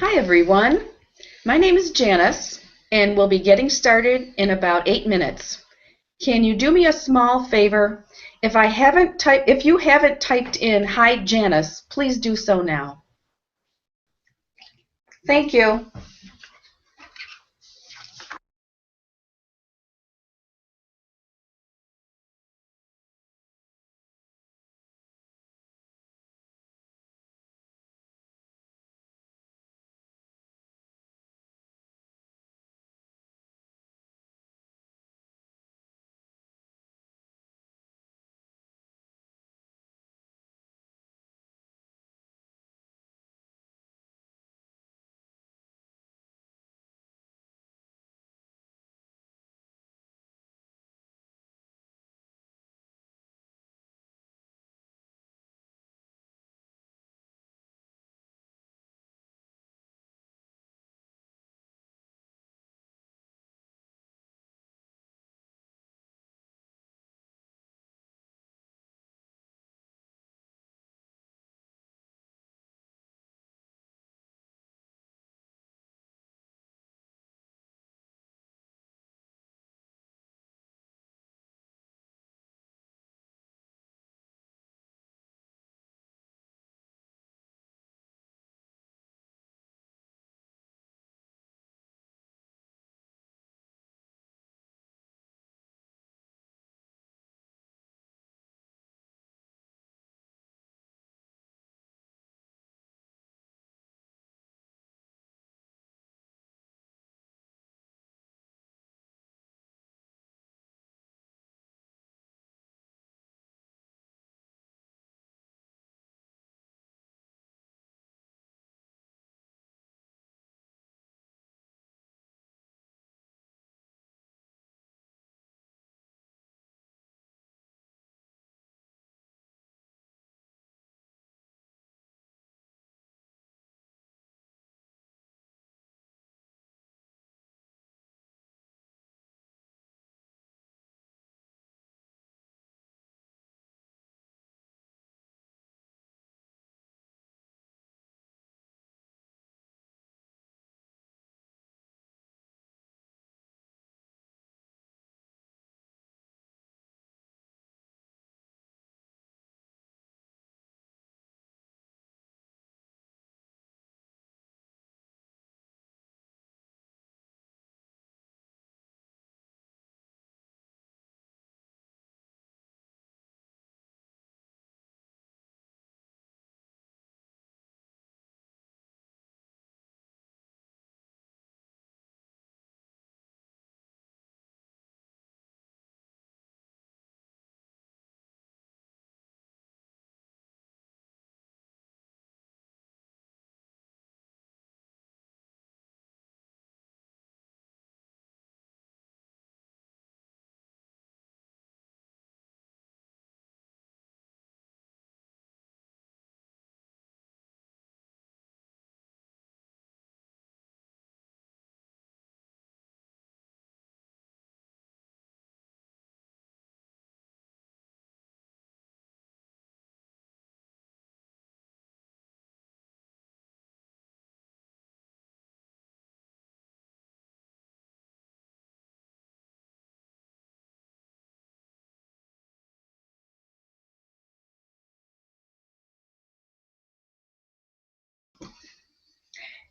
Hi everyone, my name is Janice and we'll be getting started in about 8 minutes. Can you do me a small favor? If you haven't typed in "Hi Janice," please do so now. Thank you.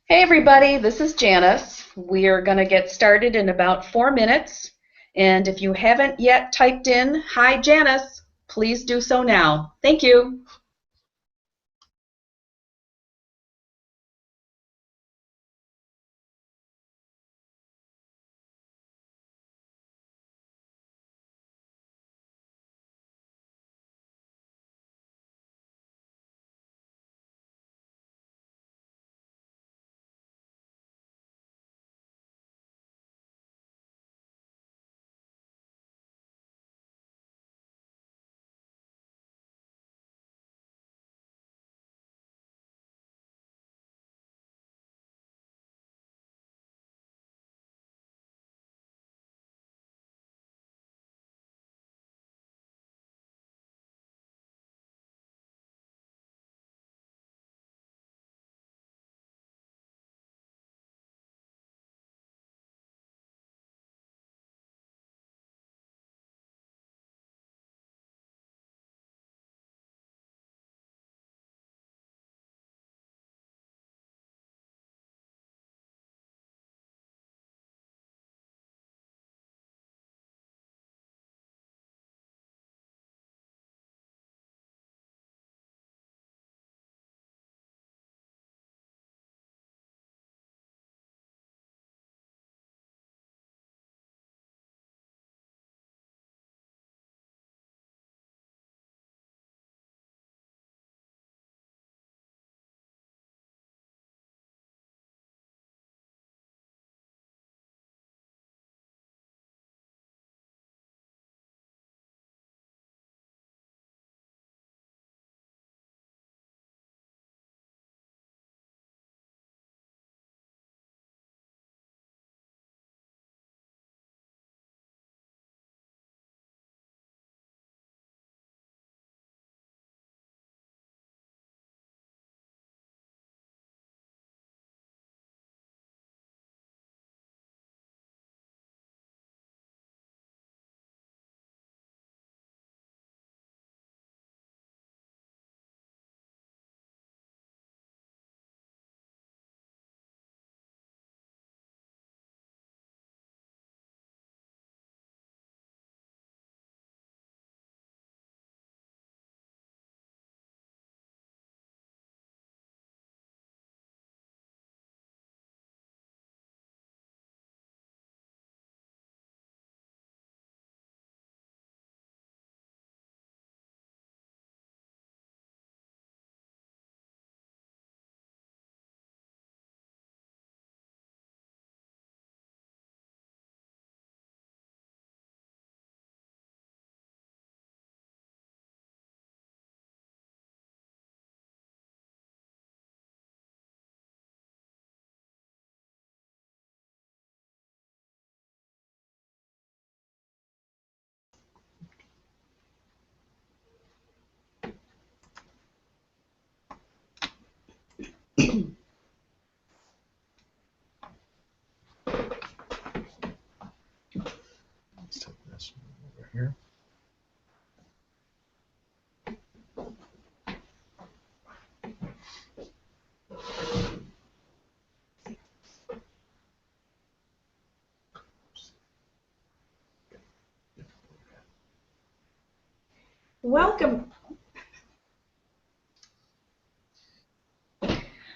Hey everybody, this is Janice. We are going to get started in about 4 minutes. And if you haven't yet typed in "Hi Janice," please do so now. Thank you. here.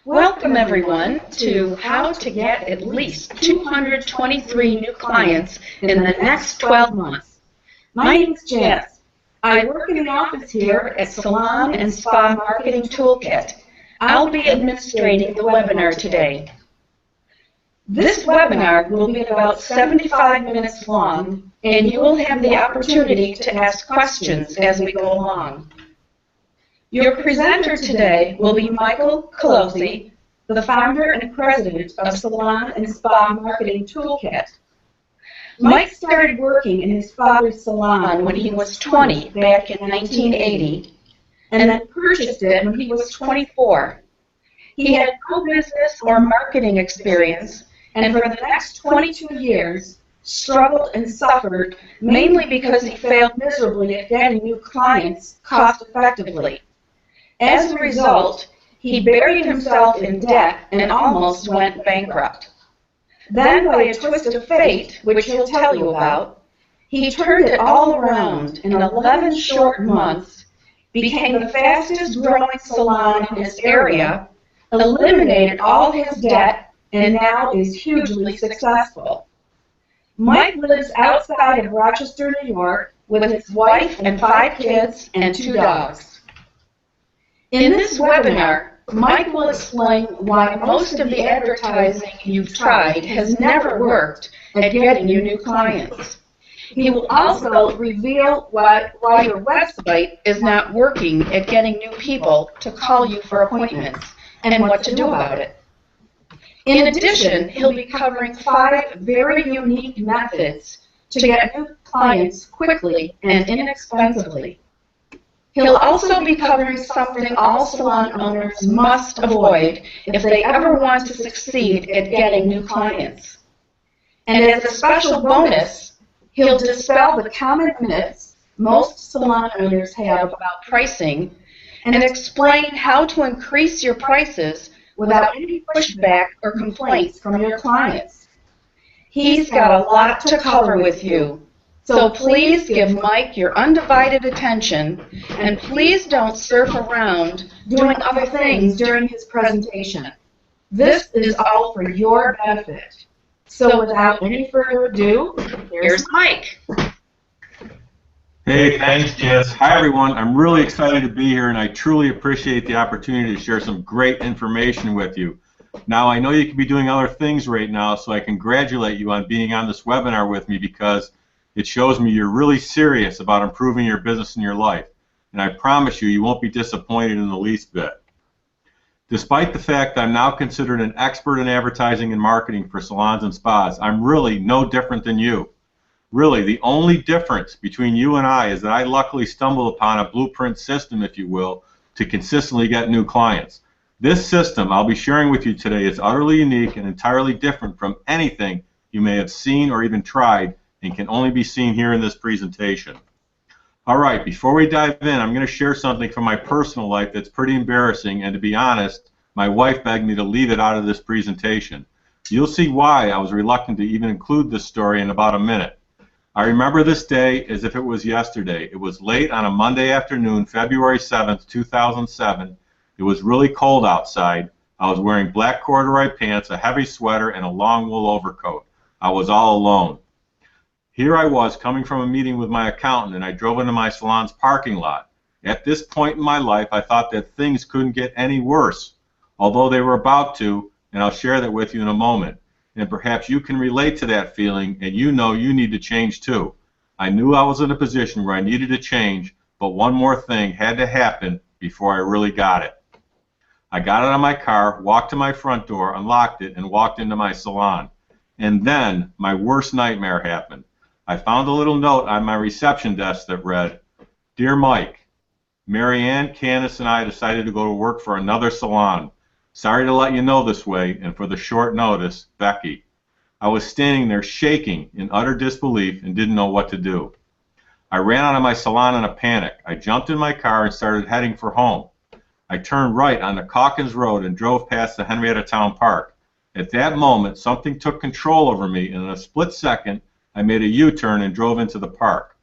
Welcome everyone to how to get at least 223 new clients in the next 12 months. My name is Janice. I work in the office here at Salon and Spa Marketing Toolkit. I'll be administrating the webinar today. This webinar will be about 75 minutes long, and you will have the opportunity to ask questions as we go along. Your presenter today will be Michael Colosi, the founder and president of Salon and Spa Marketing Toolkit. Mike started working in his father's salon when he was 20 back in 1980, and then purchased it when he was 24. He had no business or marketing experience, and for the next 22 years struggled and suffered mainly because he failed miserably at getting new clients cost effectively. As a result, he buried himself in debt and almost went bankrupt. Then, by a twist of fate, which he'll tell you about, he turned it all around in 11 short months, became the fastest growing salon in his area, eliminated all his debt, and now is hugely successful. Mike lives outside of Rochester, New York, with his wife and 5 kids and 2 dogs. In this webinar, Mike will explain why most of the advertising you've tried has never worked at getting you new clients. He will also reveal why your website is not working at getting new people to call you for appointments and what to do about it. In addition, he'll be covering 5 very unique methods to get new clients quickly and inexpensively. He'll also be covering something all salon owners must avoid if they ever want to succeed at getting new clients. And as a special bonus, he'll dispel the common myths most salon owners have about pricing and explain how to increase your prices without any pushback or complaints from your clients. He's got a lot to cover with you. So please give Mike your undivided attention, and please don't surf around doing other things during his presentation. This is all for your benefit. So without any further ado, here's Mike. Hey, thanks, Jess. Hi, everyone. I'm really excited to be here, and I truly appreciate the opportunity to share some great information with you. Now, I know you could be doing other things right now, so I congratulate you on being on this webinar with me because it shows me you're really serious about improving your business and your life, and I promise you, you won't be disappointed in the least bit. Despite the fact that I'm now considered an expert in advertising and marketing for salons and spas, I'm really no different than you. Really, the only difference between you and I is that I luckily stumbled upon a blueprint system, if you will, to consistently get new clients. This system I'll be sharing with you today is utterly unique and entirely different from anything you may have seen or even tried, and can only be seen here in this presentation. All right, before we dive in, I'm going to share something from my personal life that's pretty embarrassing, and to be honest, my wife begged me to leave it out of this presentation. You'll see why I was reluctant to even include this story in about a minute. I remember this day as if it was yesterday. It was late on a Monday afternoon, February 7th, 2007. It was really cold outside. I was wearing black corduroy pants, a heavy sweater, and a long wool overcoat. I was all alone. Here I was coming from a meeting with my accountant, and I drove into my salon's parking lot. At this point in my life, I thought that things couldn't get any worse, although they were about to, and I'll share that with you in a moment. And perhaps you can relate to that feeling, and you know you need to change too. I knew I was in a position where I needed to change, but one more thing had to happen before I really got it. I got out of my car, walked to my front door, unlocked it, and walked into my salon. And then my worst nightmare happened. I found a little note on my reception desk that read, "Dear Mike, Mary Ann, Candace, and I decided to go to work for another salon. Sorry to let you know this way, and for the short notice, Becky." I was standing there shaking in utter disbelief and didn't know what to do. I ran out of my salon in a panic. I jumped in my car and started heading for home. I turned right onto Calkins Road and drove past the Henrietta Town Park. At that moment, something took control over me, and in a split second, I made a U-turn and drove into the park.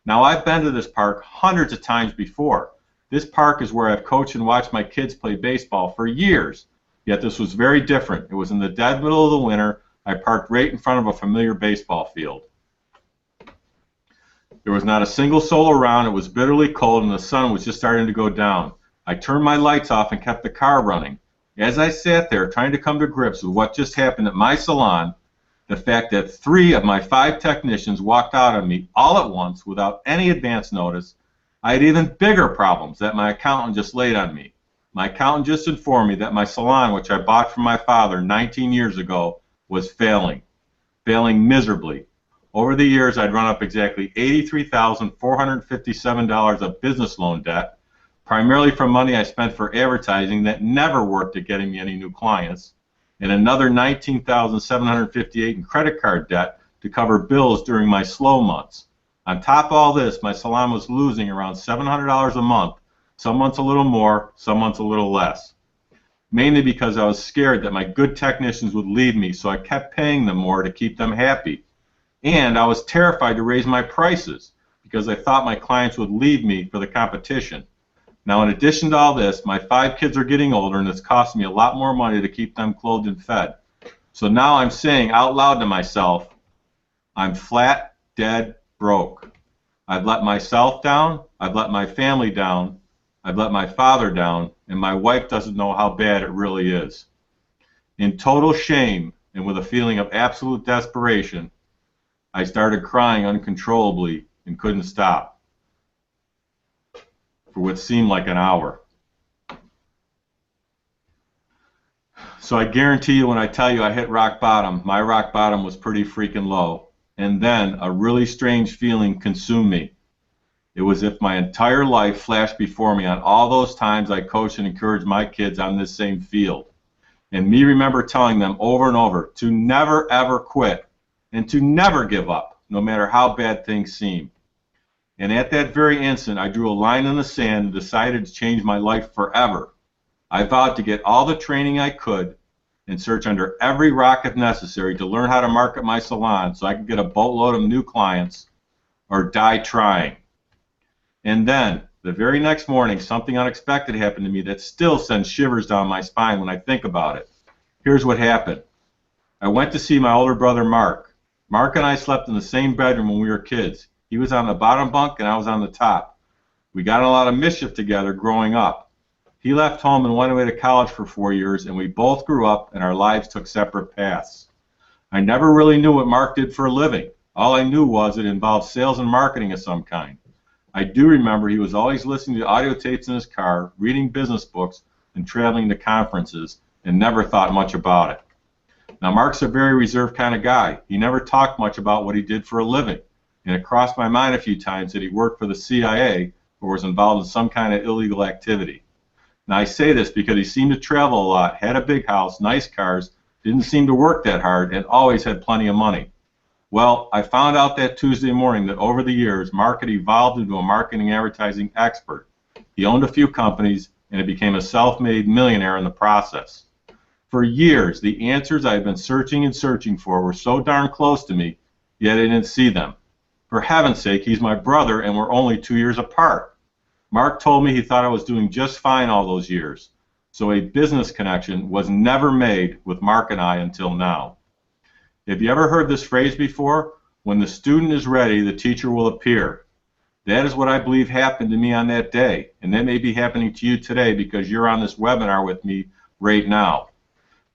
Now, I've been to this park hundreds of times before. This park is where I've coached and watched my kids play baseball for years. Yet this was very different. It was in the dead middle of the winter. I parked right in front of a familiar baseball field. There was not a single soul around. It was bitterly cold, and the sun was just starting to go down. I turned my lights off and kept the car running. As I sat there trying to come to grips with what just happened at my salon, the fact that 3 of my 5 technicians walked out on me all at once without any advance notice, I had even bigger problems that my accountant just laid on me. My accountant just informed me that my salon, which I bought from my father 19 years ago, was failing miserably. Over the years, I'd run up exactly $83,457 of business loan debt, primarily from money I spent for advertising that never worked at getting me any new clients, and another $19,758 in credit card debt to cover bills during my slow months. On top of all this, my salon was losing around $700 a month, some months a little more, some months a little less. Mainly because I was scared that my good technicians would leave me, so I kept paying them more to keep them happy. And I was terrified to raise my prices because I thought my clients would leave me for the competition. Now, in addition to all this, my 5 kids are getting older, and it's costing me a lot more money to keep them clothed and fed. So now I'm saying out loud to myself, I'm flat, dead, broke. I've let myself down, I've let my family down, I've let my father down, and my wife doesn't know how bad it really is. In total shame and with a feeling of absolute desperation, I started crying uncontrollably and couldn't stop for what seemed like an hour. So I guarantee you when I tell you I hit rock bottom, my rock bottom was pretty freaking low. And then a really strange feeling consumed me. It was as if my entire life flashed before me on all those times I coached and encouraged my kids on this same field. And me remember telling them over and over to never ever quit and to never give up, no matter how bad things seem. And at that very instant, I drew a line in the sand and decided to change my life forever. I vowed to get all the training I could and search under every rock if necessary to learn how to market my salon so I could get a boatload of new clients or die trying. And then, the very next morning, something unexpected happened to me that still sends shivers down my spine when I think about it. Here's what happened. I went to see my older brother, Mark. Mark and I slept in the same bedroom when we were kids. He was on the bottom bunk and I was on the top. We got in a lot of mischief together growing up. He left home and went away to college for 4 years, and we both grew up and our lives took separate paths. I never really knew what Mark did for a living. All I knew was it involved sales and marketing of some kind. I do remember he was always listening to audio tapes in his car, reading business books, and traveling to conferences, and never thought much about it. Now, Mark's a very reserved kind of guy. He never talked much about what he did for a living, and it crossed my mind a few times that he worked for the CIA or was involved in some kind of illegal activity. Now, I say this because he seemed to travel a lot, had a big house, nice cars, didn't seem to work that hard, and always had plenty of money. Well, I found out that Tuesday morning that over the years, Mark had evolved into a marketing advertising expert. He owned a few companies, and he became a self-made millionaire in the process. For years, the answers I had been searching and searching for were so darn close to me, yet I didn't see them. For heaven's sake, he's my brother, and we're only 2 years apart. Mark told me he thought I was doing just fine all those years, so a business connection was never made with Mark and I until now. Have you ever heard this phrase before? When the student is ready, the teacher will appear. That is what I believe happened to me on that day, and that may be happening to you today because you're on this webinar with me right now.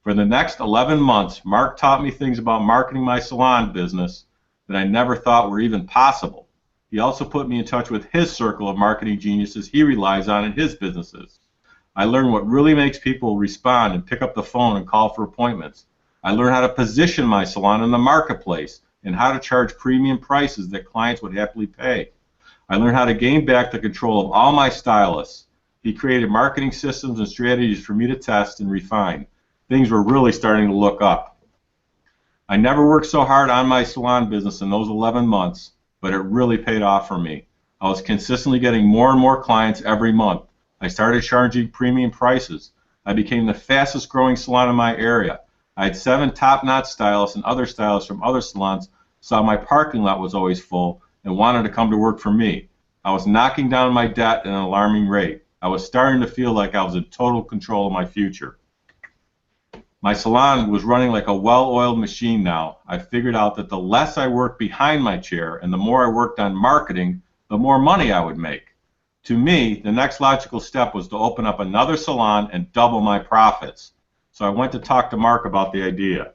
For the next 11 months, Mark taught me things about marketing my salon business that I never thought were even possible. He also put me in touch with his circle of marketing geniuses he relies on in his businesses. I learned what really makes people respond and pick up the phone and call for appointments. I learned how to position my salon in the marketplace and how to charge premium prices that clients would happily pay. I learned how to gain back the control of all my stylists. He created marketing systems and strategies for me to test and refine. Things were really starting to look up. I never worked so hard on my salon business in those 11 months, but it really paid off for me. I was consistently getting more and more clients every month. I started charging premium prices. I became the fastest growing salon in my area. I had 7 top-notch stylists, and other stylists from other salons saw my parking lot was always full and wanted to come to work for me. I was knocking down my debt at an alarming rate. I was starting to feel like I was in total control of my future. My salon was running like a well-oiled machine now. I figured out that the less I worked behind my chair and the more I worked on marketing, the more money I would make. To me, the next logical step was to open up another salon and double my profits. So I went to talk to Mark about the idea.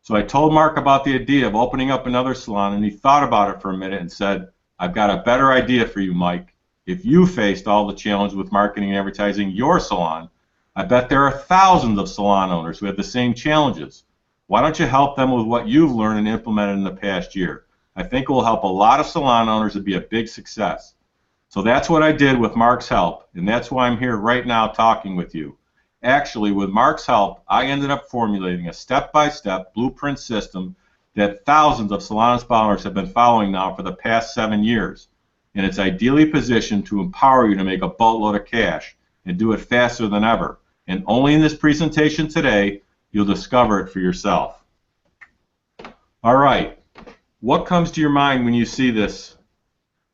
So I told Mark about the idea of opening up another salon, and he thought about it for a minute and said, "I've got a better idea for you, Mike. If you faced all the challenge with marketing and advertising your salon, I bet there are thousands of salon owners who have the same challenges. Why don't you help them with what you've learned and implemented in the past year? I think it will help a lot of salon owners and be a big success." So that's what I did with Mark's help, and that's why I'm here right now talking with you. Actually, with Mark's help, I ended up formulating a step-by-step blueprint system that thousands of salon owners have been following now for the past 7 years. And it's ideally positioned to empower you to make a boatload of cash and do it faster than ever. And only in this presentation today, you'll discover it for yourself. All right, what comes to your mind when you see this?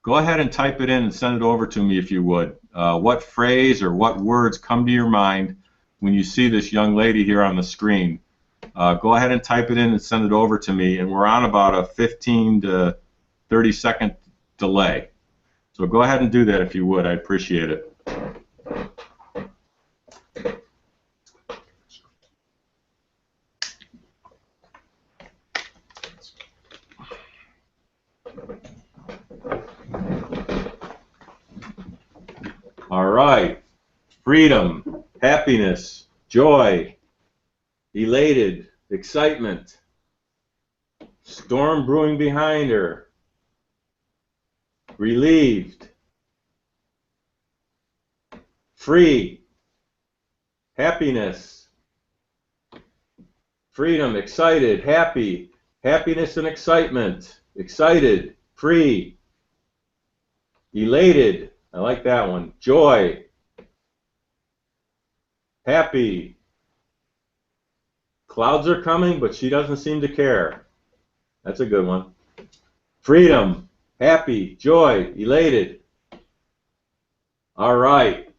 Go ahead and type it in and send it over to me if you would. What phrase or what words come to your mind when you see this young lady here on the screen? Go ahead and type it in and send it over to me, and we're on about a 15 to 30 second delay. So go ahead and do that if you would. I'd appreciate it. All right. Freedom, happiness, joy, elated, excitement, storm brewing behind her, relieved, free, happiness, freedom, excited, happy, happiness and excitement, excited, free, elated, I like that one, joy, happy, clouds are coming, but she doesn't seem to care. That's a good one. Freedom, happy, joy, elated. All right.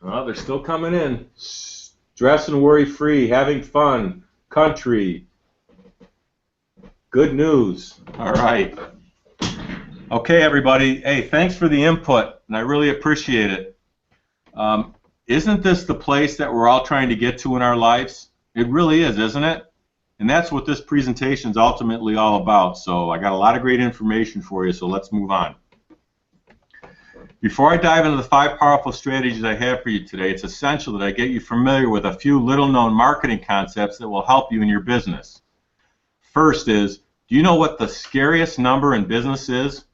Well, they're still coming in. Stress and worry free, having fun, country. Good news. All right. Okay, everybody. Hey, thanks for the input, and I really appreciate it. Isn't this the place that we're all trying to get to in our lives? It really is, isn't it? And that's what this presentation is ultimately all about. So I got a lot of great information for you, so let's move on. Before I dive into the 5 powerful strategies I have for you today, it's essential that I get you familiar with a few little-known marketing concepts that will help you in your business. First is, do you know what the scariest number in business is?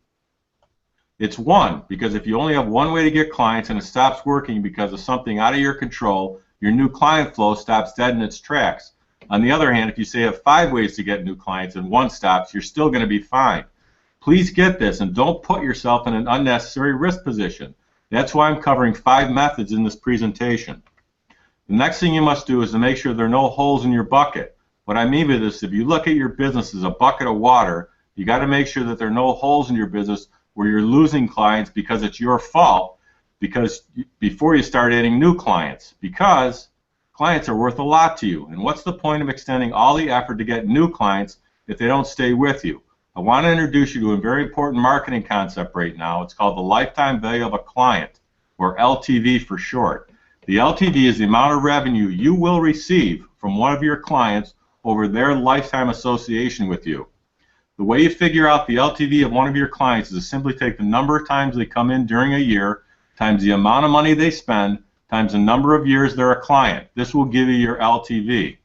It's 1, because if you only have one way to get clients and it stops working because of something out of your control, your new client flow stops dead in its tracks. On the other hand, if you say you have 5 ways to get new clients and one stops, you're still going to be fine. Please get this and don't put yourself in an unnecessary risk position. That's why I'm covering 5 methods in this presentation. The next thing you must do is to make sure there are no holes in your bucket. What I mean by this, if you look at your business as a bucket of water, you got to make sure that there are no holes in your business where you're losing clients because it's your fault, because before you start adding new clients, because clients are worth a lot to you. And what's the point of extending all the effort to get new clients if they don't stay with you? I want to introduce you to a very important marketing concept right now. It's called the lifetime value of a client, or LTV for short. The LTV is the amount of revenue you will receive from one of your clients over their lifetime association with you. The way you figure out the LTV of one of your clients is to simply take the number of times they come in during a year times the amount of money they spend times the number of years they're a client. This will give you your LTV.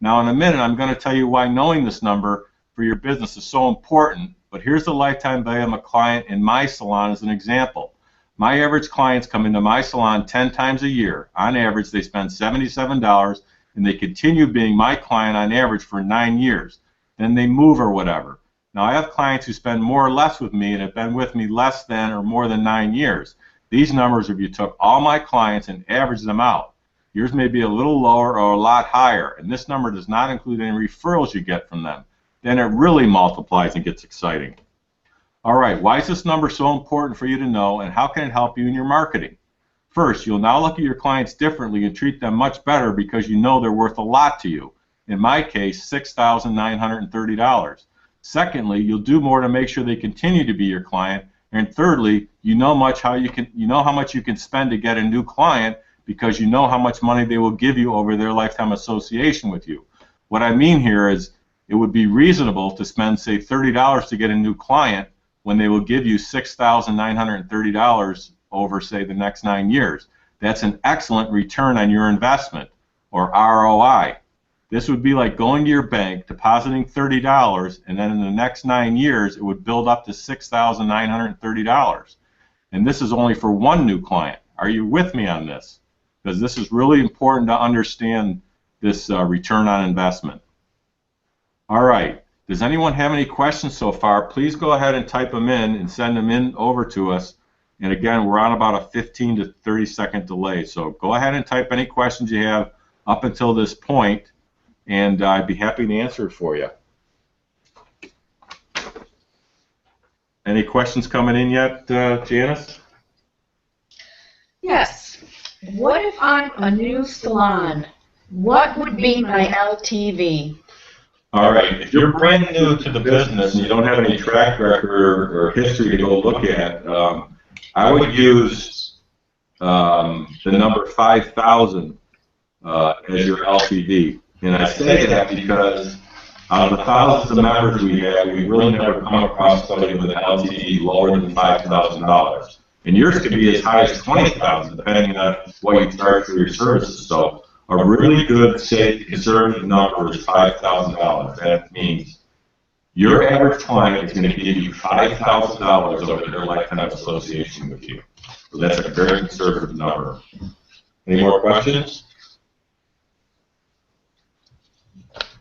Now in a minute I'm going to tell you why knowing this number for your business is so important, but here's the lifetime value of a client in my salon as an example. My average clients come into my salon 10 times a year. On average they spend $77 and they continue being my client on average for 9 years. Then they move or whatever. Now, I have clients who spend more or less with me and have been with me less than or more than 9 years. These numbers, if you took all my clients and averaged them out, yours may be a little lower or a lot higher, and this number does not include any referrals you get from them. Then it really multiplies and gets exciting. All right, why is this number so important for you to know, and how can it help you in your marketing? First, you'll now look at your clients differently and treat them much better because you know they're worth a lot to you. In my case, $6,930. Secondly, you'll do more to make sure they continue to be your client. And thirdly, you know how much you can spend to get a new client because you know how much money they will give you over their lifetime association with you. What I mean here is it would be reasonable to spend, say, $30 to get a new client when they will give you $6,930 over, say, the next 9 years. That's an excellent return on your investment, or ROI. This would be like going to your bank, depositing $30, and then in the next 9 years, it would build up to $6,930. And this is only for one new client. Are you with me on this? Because this is really important to understand this return on investment. All right. Does anyone have any questions so far? Please go ahead and type them in and send them in over to us. And again, we're on about a 15 to 30-second delay. So go ahead and type any questions you have up until this point, and I'd be happy to answer it for you. Any questions coming in yet, Janice? Yes. What if I'm a new salon? What would be my LTV? All right. If you're brand new to the business and you don't have any track record or history to go look at, I would use the number 5,000 as your LTV. And I say that because out of the thousands of members we have, we really never come across somebody with an LTV lower than $5,000. And yours could be as high as $20,000, depending on what you charge for your services. So a really good, safe, conservative number is $5,000. That means your average client is going to give you $5,000 over their lifetime association with you. So that's a very conservative number. Any more questions?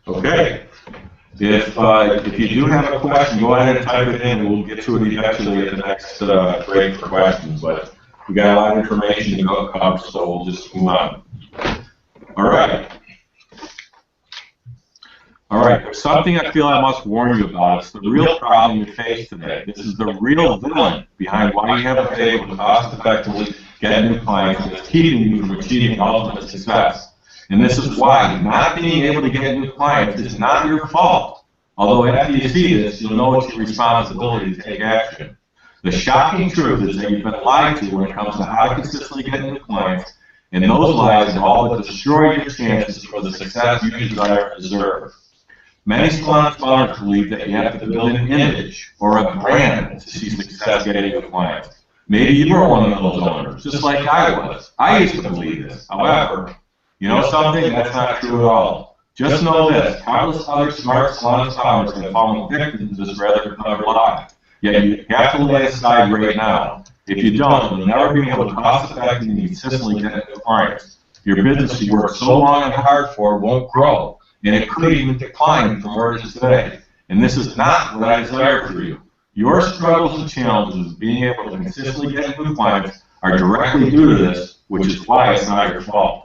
Okay. If you do have a question, go ahead and type it in, and we'll get to it eventually at the next break for questions. But we got a lot of information to go cover, so we'll just move on. All right. All right. There's something I feel I must warn you about. It's the real problem you face today. This is the real villain behind why you haven't been able to cost-effectively get new clients, and it's keeping you from achieving ultimate success. And this is why not being able to get new clients is not your fault. Although after you see this, you'll know it's your responsibility to take action. The shocking truth is that you've been lied to when it comes to how to consistently get new clients, and those lies have all but destroyed your chances for the success you desire and deserve. Many salon owners believe that you have to build an image or a brand to see success getting new clients. Maybe you were one of those owners, just like I was. I used to believe this. However, you know something? That's not true at all. Just know this, countless other smart salon owners have fallen victim to this rather clever lie. Yet you have to lay aside right now. If you don't, you'll never be able to cost-effectively and consistently get new clients. Your business you worked so long and hard for won't grow, and it could even decline from where it is today. And this is not what I desire for you. Your struggles and challenges of being able to consistently get new clients are directly due to this, which is why it's not your fault.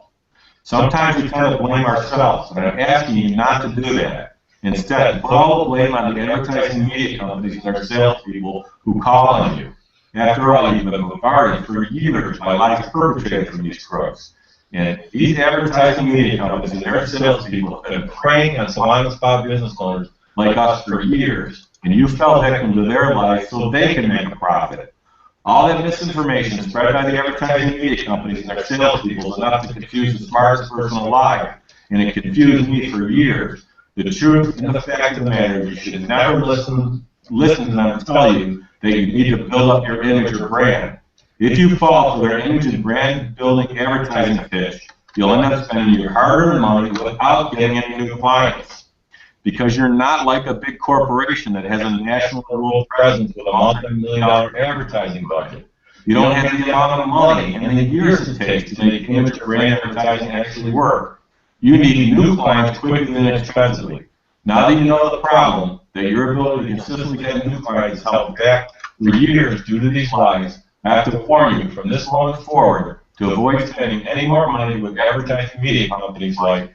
Sometimes we tend to blame ourselves, and I'm asking you not to do that. Instead, put all the blame on the advertising media companies and their salespeople who call on you. After all, you've been bombarded for years by lies perpetrated from these crooks. And these advertising media companies and their salespeople have been preying on salon and spa business owners like us for years, and you fell victim to their lies so they can make a profit. All that misinformation spread by the advertising media companies and their salespeople is enough to confuse the smartest person alive, and it confused me for years. The truth and the fact of the matter is you should never listen to them tell you that you need to build up your image or brand. If you fall for their image and brand building advertising pitch, you'll end up spending your hard-earned money without getting any new clients. Because you're not like a big corporation that has a national world presence with a multi-million-dollar advertising budget. You don't have the amount of money and the years it takes to make image or brand advertising actually work. You need new clients quickly and inexpensively. Now that you know the problem, that your ability to consistently get new clients is held back for years due to these lies, I have to warn you from this moment forward to avoid spending any more money with advertising media companies like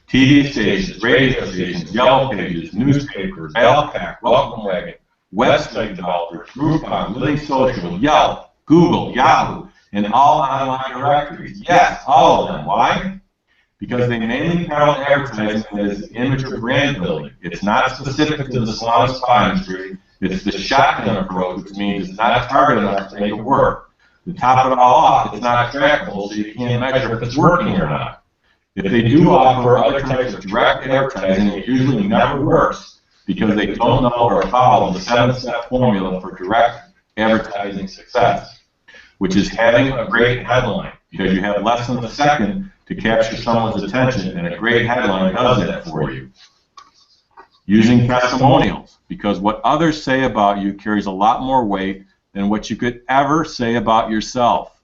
TV stations, radio stations, Yellow Pages, newspapers, Valpak, Welcome Wagon, website developers, Groupon, Living Social, Yelp, Google, Yahoo, and all online directories. Yes, all of them. Why? Because they mainly peddle advertising that is image or brand building. It's not specific to the salon spa industry. It's the shotgun approach, which means it's not targeted enough to make it work. To top it all off, it's not trackable, so you can't measure if it's working or not. If they do offer other types of direct advertising, it usually never works because they don't know or follow the 7-step formula for direct advertising success, which is having a great headline, because you have less than a second to capture someone's attention, and a great headline does that for you. Using testimonials, because what others say about you carries a lot more weight than what you could ever say about yourself.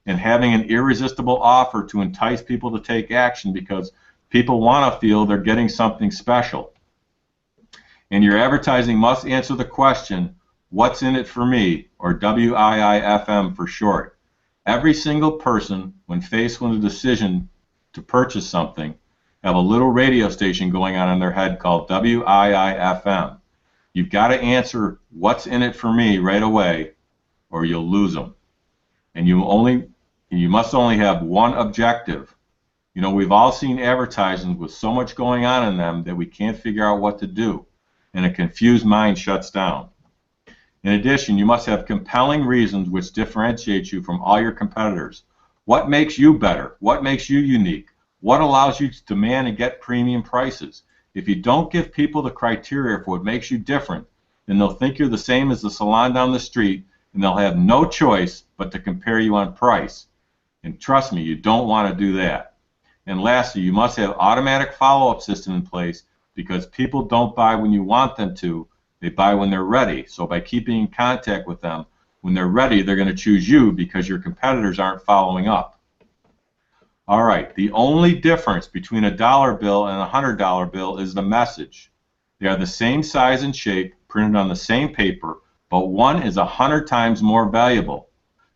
And having an irresistible offer to entice people to take action because people want to feel they're getting something special. And your advertising must answer the question, what's in it for me, or WIIFM for short. Every single person, when faced with a decision to purchase something, have a little radio station going on in their head called WIIFM. You've got to answer what's in it for me right away, or you'll lose them. And you must only have one objective. You know, we've all seen advertisements with so much going on in them that we can't figure out what to do, and a confused mind shuts down. In addition, you must have compelling reasons which differentiate you from all your competitors. What makes you better? What makes you unique? What allows you to demand and get premium prices? If you don't give people the criteria for what makes you different, then they'll think you're the same as the salon down the street, and they'll have no choice but to compare you on price. And trust me, you don't want to do that. And lastly, you must have automatic follow-up system in place, because people don't buy when you want them to, they buy when they're ready. So by keeping in contact with them, when they're ready, they're going to choose you because your competitors aren't following up. All right, the only difference between a dollar bill and a $100 bill is the message. They are the same size and shape, printed on the same paper, but one is 100 times more valuable.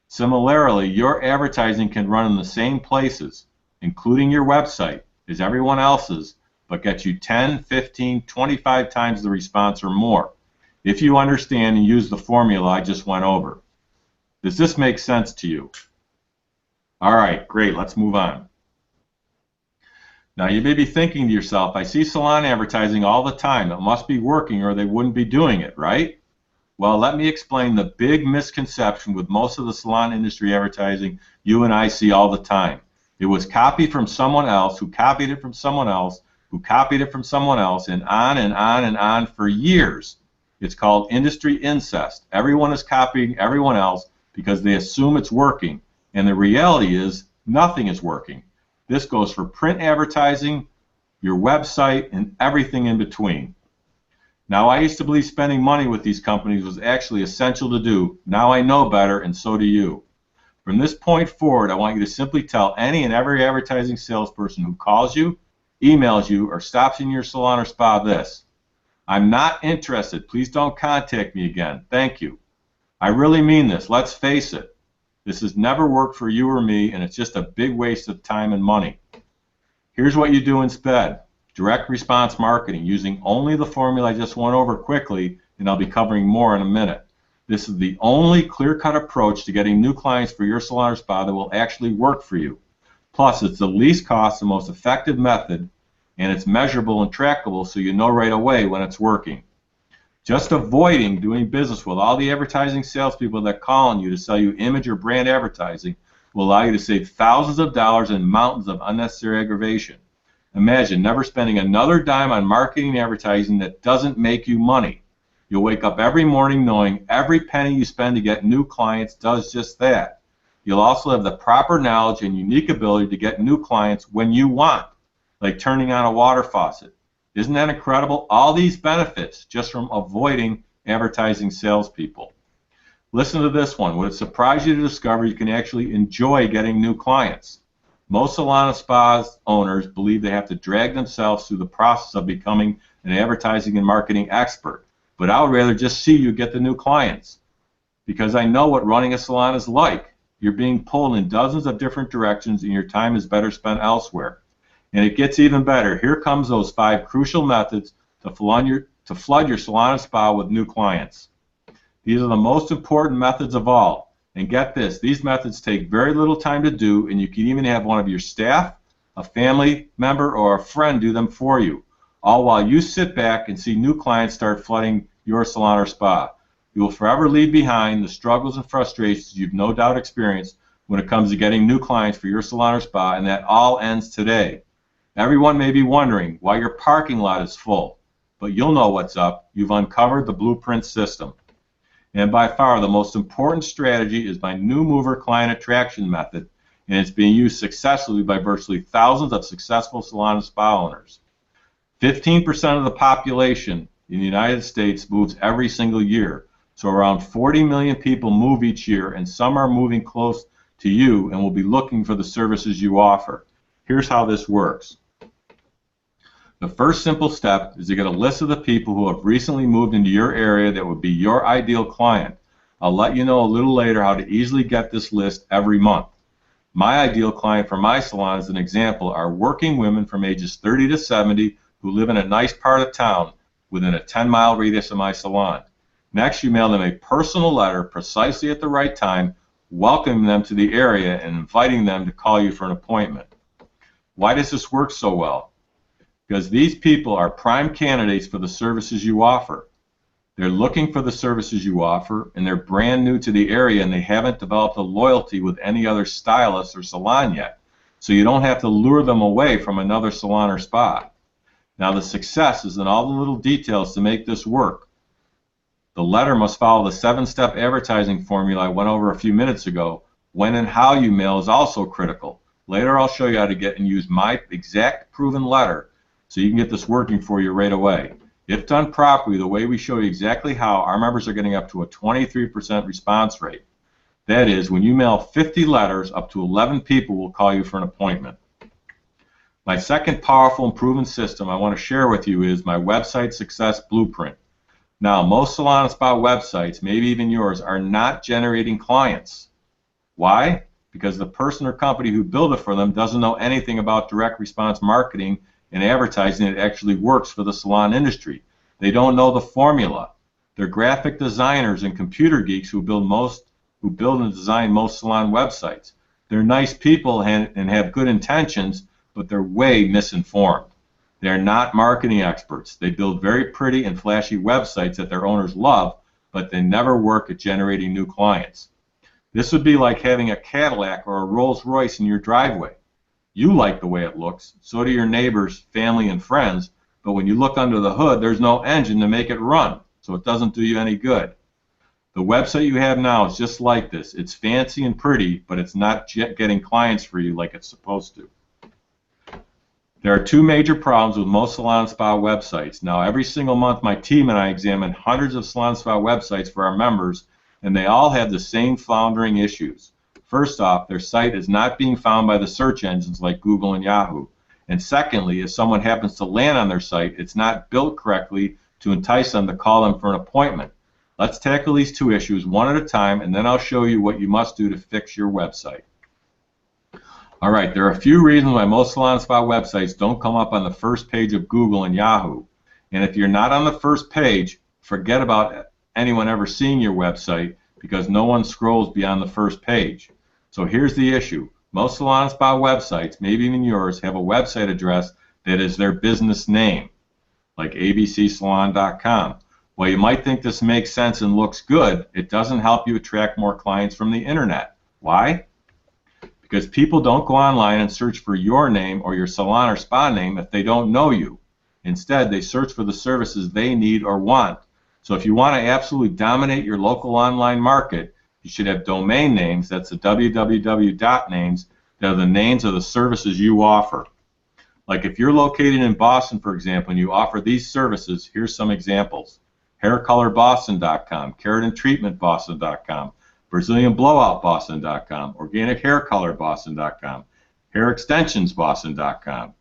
Similarly, your advertising can run in the same places, including your website, as everyone else's, but get you 10, 15, 25 times the response or more, if you understand and use the formula I just went over. Does this make sense to you? All right, great, let's move on. Now you may be thinking to yourself, I see salon advertising all the time. It must be working or they wouldn't be doing it, right? Well, let me explain the big misconception with most of the salon industry advertising you and I see all the time. It was copied from someone else, who copied it from someone else, who copied it from someone else, and on and on and on for years. It's called industry incest. Everyone is copying everyone else because they assume it's working, and the reality is nothing is working. This goes for print advertising, your website, and everything in between. Now, I used to believe spending money with these companies was actually essential to do. Now I know better, and so do you. From this point forward, I want you to simply tell any and every advertising salesperson who calls you, emails you, or stops in your salon or spa this: I'm not interested. Please don't contact me again. Thank you. I really mean this. Let's face it. This has never worked for you or me, and it's just a big waste of time and money. Here's what you do instead. Direct response marketing, using only the formula I just went over quickly, and I'll be covering more in a minute. This is the only clear-cut approach to getting new clients for your salon or spa that will actually work for you. Plus, it's the least cost and most effective method, and it's measurable and trackable, so you know right away when it's working. Just avoiding doing business with all the advertising salespeople that call on you to sell you image or brand advertising will allow you to save thousands of dollars and mountains of unnecessary aggravation. Imagine never spending another dime on marketing and advertising that doesn't make you money. You'll wake up every morning knowing every penny you spend to get new clients does just that. You'll also have the proper knowledge and unique ability to get new clients when you want, like turning on a water faucet. Isn't that incredible? All these benefits just from avoiding advertising salespeople. Listen to this one. Would it surprise you to discover you can actually enjoy getting new clients? Most salon and spa owners believe they have to drag themselves through the process of becoming an advertising and marketing expert, but I would rather just see you get the new clients, because I know what running a salon is like. You're being pulled in dozens of different directions, and your time is better spent elsewhere. And it gets even better. Here comes those 5 crucial methods to flood your salon and spa with new clients. These are the most important methods of all. And get this, these methods take very little time to do, and you can even have one of your staff, a family member, or a friend do them for you, all while you sit back and see new clients start flooding your salon or spa. You will forever leave behind the struggles and frustrations you've no doubt experienced when it comes to getting new clients for your salon or spa, and that all ends today. Everyone may be wondering why your parking lot is full, but you'll know what's up. You've uncovered the Blueprint system. And by far the most important strategy is my new mover client attraction method, and it's being used successfully by virtually thousands of successful salon and spa owners. 15% of the population in the United States moves every single year. So around 40 million people move each year, and some are moving close to you and will be looking for the services you offer. Here's how this works. The first simple step is to get a list of the people who have recently moved into your area that would be your ideal client. I'll let you know a little later how to easily get this list every month. My ideal client for my salon, as an example, are working women from ages 30 to 70 who live in a nice part of town within a 10-mile radius of my salon. Next, you mail them a personal letter precisely at the right time, welcoming them to the area and inviting them to call you for an appointment. Why does this work so well? Because these people are prime candidates for the services you offer. They're looking for the services you offer, and they're brand new to the area, and they haven't developed a loyalty with any other stylist or salon yet. So you don't have to lure them away from another salon or spa. Now, the success is in all the little details to make this work. The letter must follow the 7-step advertising formula I went over a few minutes ago. When and how you mail is also critical. Later I'll show you how to get and use my exact proven letter so you can get this working for you right away. If done properly, the way we show you exactly how, our members are getting up to a 23% response rate. That is, when you mail 50 letters, up to 11 people will call you for an appointment. My second powerful and proven system I want to share with you is my website success blueprint. Now, most salon and spa websites, maybe even yours, are not generating clients. Why? Because the person or company who built it for them doesn't know anything about direct response marketing and advertising that actually works for the salon industry. They don't know the formula. They're graphic designers and computer geeks who build and design most salon websites. They're nice people and have good intentions, but they're way misinformed. They're not marketing experts. They build very pretty and flashy websites that their owners love, but they never work at generating new clients. This would be like having a Cadillac or a Rolls Royce in your driveway. You like the way it looks, so do your neighbors, family, and friends, but when you look under the hood, there's no engine to make it run, so it doesn't do you any good. The website you have now is just like this. It's fancy and pretty, but it's not getting clients for you like it's supposed to. There are 2 major problems with most salon spa websites. Now, every single month, my team and I examine hundreds of salon spa websites for our members, and they all have the same floundering issues. First off, their site is not being found by the search engines like Google and Yahoo. And secondly, if someone happens to land on their site, it's not built correctly to entice them to call them for an appointment. Let's tackle these 2 issues one at a time, and then I'll show you what you must do to fix your website. All right, there are a few reasons why most salon spa websites don't come up on the first page of Google and Yahoo. And if you're not on the first page, forget about anyone ever seeing your website, because no one scrolls beyond the first page. So here's the issue. Most salon spa websites, maybe even yours, have a website address that is their business name, like abcsalon.com. While you might think this makes sense and looks good, it doesn't help you attract more clients from the internet. Why? Because people don't go online and search for your name or your salon or spa name if they don't know you. Instead, they search for the services they need or want. So if you want to absolutely dominate your local online market, you should have domain names, that's the www names, that are the names of the services you offer. Like if you're located in Boston, for example, and you offer these services, here's some examples. HairColorBoston.com, KeratinTreatmentBoston.com, BrazilianBlowoutBoston.com, OrganicHairColorBoston.com, HairExtensionsBoston.com.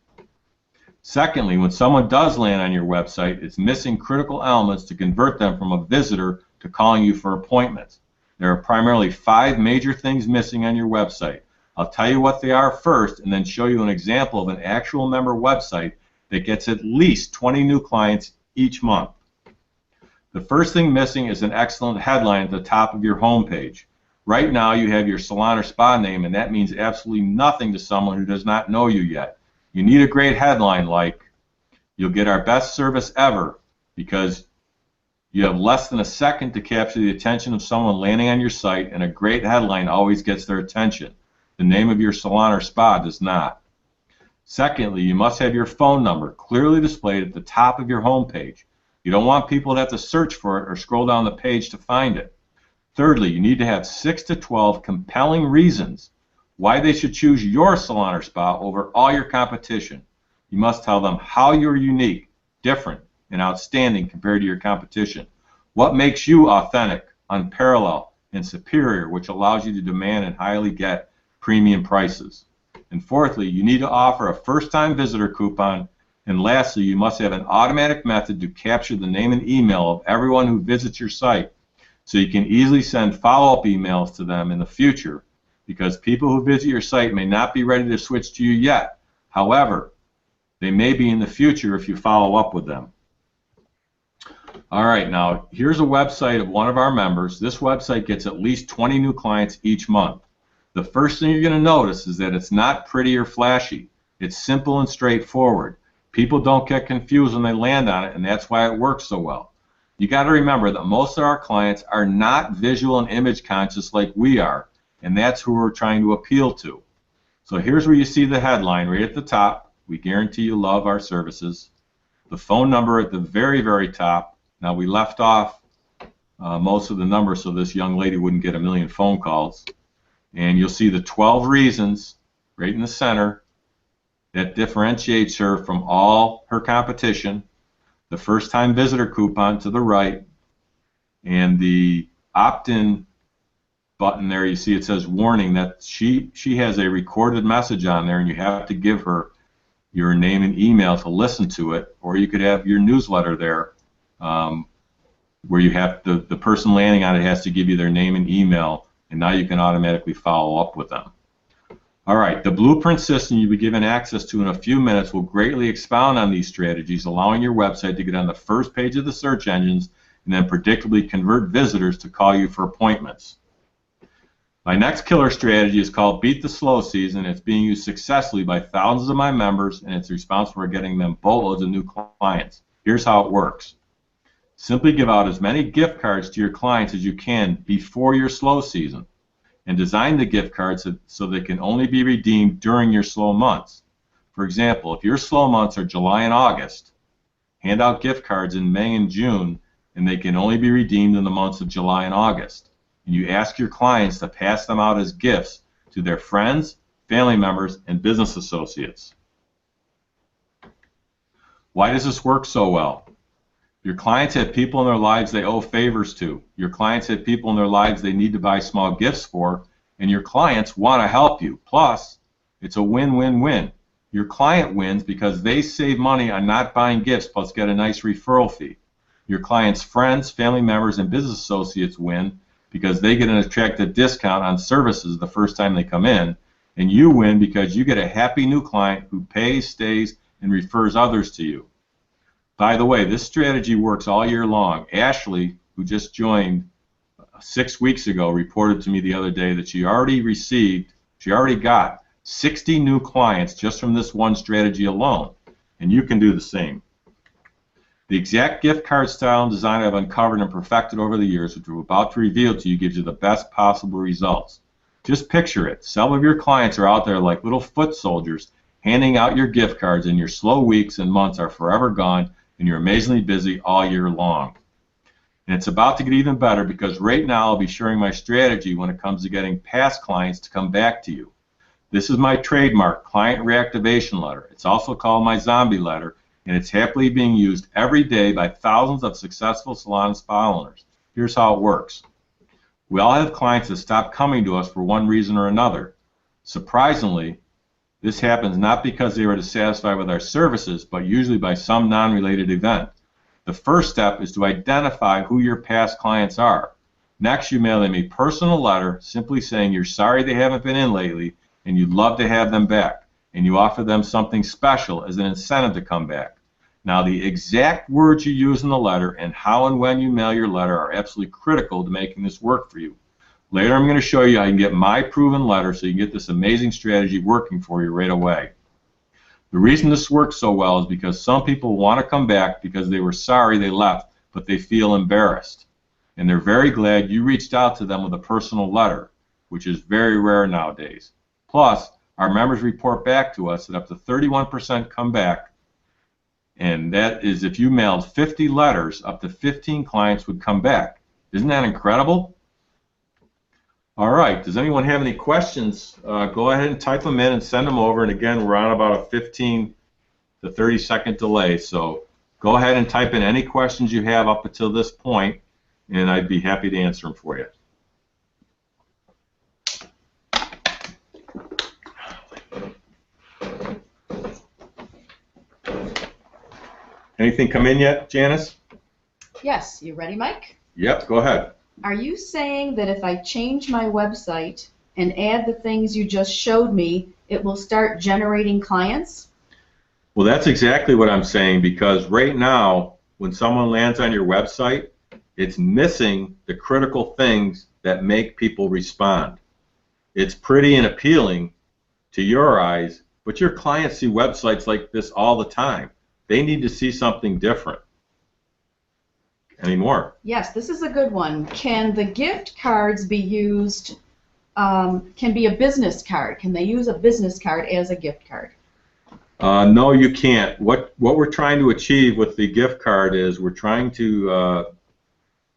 Secondly, when someone does land on your website, it's missing critical elements to convert them from a visitor to calling you for appointments. There are primarily 5 major things missing on your website. I'll tell you what they are first and then show you an example of an actual member website that gets at least 20 new clients each month. The first thing missing is an excellent headline at the top of your homepage. Right now you have your salon or spa name, and that means absolutely nothing to someone who does not know you yet. You need a great headline like, "You'll get our best service ever," because you have less than a second to capture the attention of someone landing on your site, and a great headline always gets their attention. The name of your salon or spa does not. Secondly, you must have your phone number clearly displayed at the top of your homepage. You don't want people to have to search for it or scroll down the page to find it. Thirdly, you need to have 6 to 12 compelling reasons why they should choose your salon or spa over all your competition. You must tell them how you're unique, different, and outstanding compared to your competition. What makes you authentic, unparalleled, and superior, which allows you to demand and highly get premium prices. And fourthly, you need to offer a first-time visitor coupon. And lastly, you must have an automatic method to capture the name and email of everyone who visits your site, so you can easily send follow-up emails to them in the future, because people who visit your site may not be ready to switch to you yet. However, they may be in the future if you follow up with them. All right, now here's a website of one of our members. This website gets at least 20 new clients each month. The first thing you're going to notice is that it's not pretty or flashy. It's simple and straightforward. People don't get confused when they land on it, and that's why it works so well. You got to remember that most of our clients are not visual and image conscious like we are, and that's who we're trying to appeal to. So here's where you see the headline right at the top. We guarantee you love our services. The phone number at the very, very top. Now we left off most of the numbers so this young lady wouldn't get a million phone calls. And you'll see the 12 reasons right in the center that differentiates her from all her competition. The first-time visitor coupon to the right, and the opt-in button there, you see it says warning that she has a recorded message on there, and you have to give her your name and email to listen to it, or you could have your newsletter there where you have the person landing on it has to give you their name and email, and now you can automatically follow up with them. All right, the blueprint system you'll be given access to in a few minutes will greatly expound on these strategies, allowing your website to get on the first page of the search engines and then predictably convert visitors to call you for appointments. My next killer strategy is called Beat the Slow Season. It's being used successfully by thousands of my members, and it's responsible for getting them boatloads of new clients. Here's how it works. Simply give out as many gift cards to your clients as you can before your slow season, and design the gift cards so they can only be redeemed during your slow months. For example, if your slow months are July and August, hand out gift cards in May and June, and they can only be redeemed in the months of July and August. And you ask your clients to pass them out as gifts to their friends, family members, and business associates. Why does this work so well? Your clients have people in their lives they owe favors to. Your clients have people in their lives they need to buy small gifts for, and your clients want to help you. Plus, it's a win-win-win. Your client wins because they save money on not buying gifts, plus get a nice referral fee. Your client's friends, family members, and business associates win because they get an attractive discount on services the first time they come in, and you win because you get a happy new client who pays, stays, and refers others to you. By the way, this strategy works all year long. Ashley, who just joined 6 weeks ago, reported to me the other day that she already got 60 new clients just from this one strategy alone, and you can do the same. The exact gift card style and design I've uncovered and perfected over the years, which we're about to reveal to you, gives you the best possible results. Just picture it. Some of your clients are out there like little foot soldiers handing out your gift cards, and your slow weeks and months are forever gone, and you're amazingly busy all year long. And it's about to get even better because right now I'll be sharing my strategy when it comes to getting past clients to come back to you. This is my trademark client reactivation letter. It's also called my zombie letter, and it's happily being used every day by thousands of successful salon and spa owners. Here's how it works. We all have clients that stop coming to us for one reason or another. Surprisingly, This happens not because they were dissatisfied with our services, but usually by some non-related event. The first step is to identify who your past clients are. Next, you mail them a personal letter simply saying you're sorry they haven't been in lately and you'd love to have them back, and you offer them something special as an incentive to come back. Now, the exact words you use in the letter and how and when you mail your letter are absolutely critical to making this work for you. Later, I'm going to show you how you can get my proven letter so you can get this amazing strategy working for you right away. The reason this works so well is because some people want to come back because they were sorry they left, but they feel embarrassed. And they're very glad you reached out to them with a personal letter, which is very rare nowadays. Plus, our members report back to us that up to 31% come back, and that is if you mailed 50 letters, up to 15 clients would come back. Isn't that incredible? All right, does anyone have any questions? Go ahead and type them in and send them over. And again, we're on about a 15 to 30-second delay, so go ahead and type in any questions you have up until this point, and I'd be happy to answer them for you. Anything come in yet, Janice? Yes, you ready, Mike? Yep, go ahead. Are you saying that if I change my website and add the things you just showed me, it will start generating clients? Well, that's exactly what I'm saying, because right now, when someone lands on your website, it's missing the critical things that make people respond. It's pretty and appealing to your eyes, but your clients see websites like this all the time. They need to see something different. Any more? Yes, this is a good one. Can the gift cards be used, can be a business card? Can they use a business card as a gift card? No, you can't. What we're trying to achieve with the gift card is we're trying to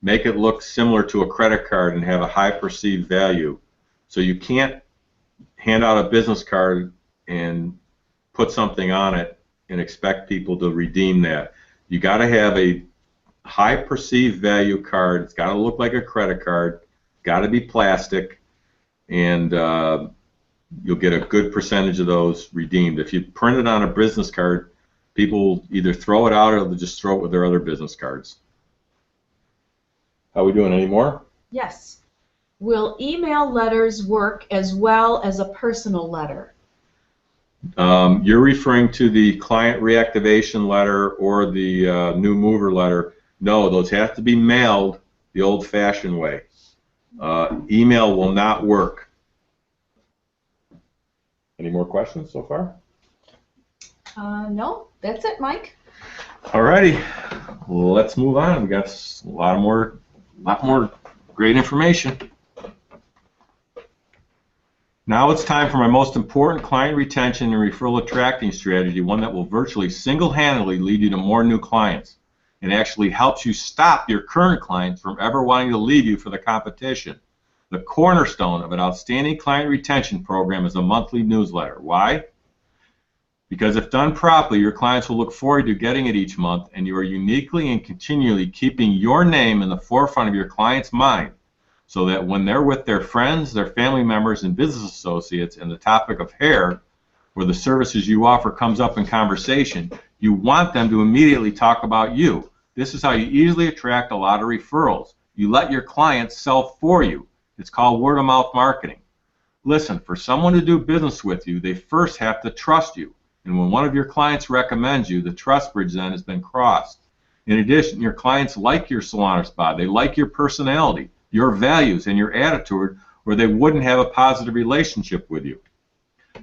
make it look similar to a credit card and have a high perceived value. So you can't hand out a business card and put something on it and expect people to redeem that. You got to have a high perceived value card. It's got to look like a credit card, got to be plastic, and you'll get a good percentage of those redeemed. If you print it on a business card, people will either throw it out or they'll just throw it with their other business cards. How are we doing? Any more? Yes. Will email letters work as well as a personal letter? You're referring to the client reactivation letter or the new mover letter. No, those have to be mailed the old-fashioned way. Email will not work. Any more questions so far? No, that's it, Mike. Alrighty, let's move on. We got a lot more great information. Now it's time for my most important client retention and referral attracting strategy, one that will virtually single-handedly lead you to more new clients. It actually helps you stop your current clients from ever wanting to leave you for the competition. The cornerstone of an outstanding client retention program is a monthly newsletter. Why? Because if done properly, your clients will look forward to getting it each month, and you are uniquely and continually keeping your name in the forefront of your client's mind, so that when they're with their friends, their family members, and business associates, and the topic of hair or the services you offer comes up in conversation, you want them to immediately talk about you. This is how you easily attract a lot of referrals. You let your clients sell for you. It's called word-of-mouth marketing. Listen, for someone to do business with you, they first have to trust you. And when one of your clients recommends you, the trust bridge then has been crossed. In addition, your clients like your salon or spa. They like your personality, your values, and your attitude, or they wouldn't have a positive relationship with you.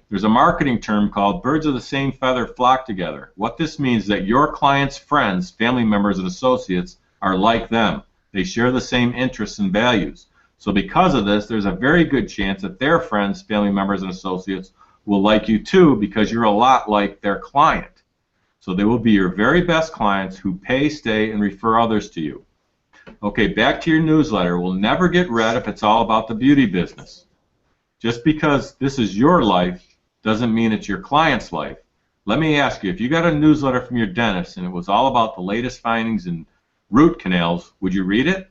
There's a marketing term called birds of the same feather flock together. What this means is that your clients' friends, family members, and associates are like them. They share the same interests and values. So because of this, there's a very good chance that their friends, family members, and associates will like you too, because you're a lot like their client. So they will be your very best clients who pay, stay, and refer others to you. Okay, back to your newsletter. We'll never get read if it's all about the beauty business. Just because this is your life doesn't mean it's your client's life. Let me ask you, if you got a newsletter from your dentist and it was all about the latest findings in root canals, would you read it?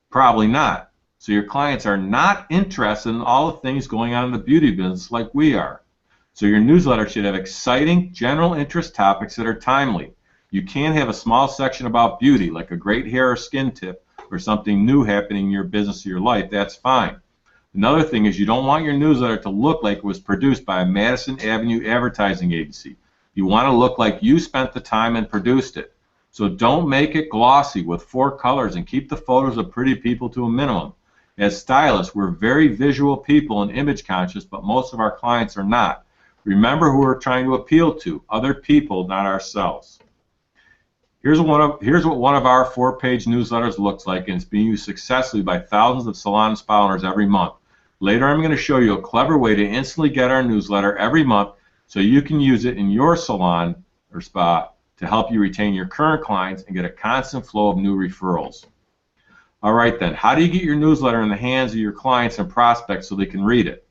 Probably not. So your clients are not interested in all the things going on in the beauty business like we are. So your newsletter should have exciting, general interest topics that are timely. You can have a small section about beauty, like a great hair or skin tip, or something new happening in your business or your life. That's fine. Another thing is you don't want your newsletter to look like it was produced by a Madison Avenue advertising agency. You want to look like you spent the time and produced it. So don't make it glossy with 4 colors and keep the photos of pretty people to a minimum. As stylists, we're very visual people and image conscious, but most of our clients are not. Remember who we're trying to appeal to, other people, not ourselves. Here's what one of our 4-page newsletters looks like, and it's being used successfully by thousands of salon and spa owners every month. Later, I'm going to show you a clever way to instantly get our newsletter every month so you can use it in your salon or spa to help you retain your current clients and get a constant flow of new referrals. All right then, how do you get your newsletter in the hands of your clients and prospects so they can read it?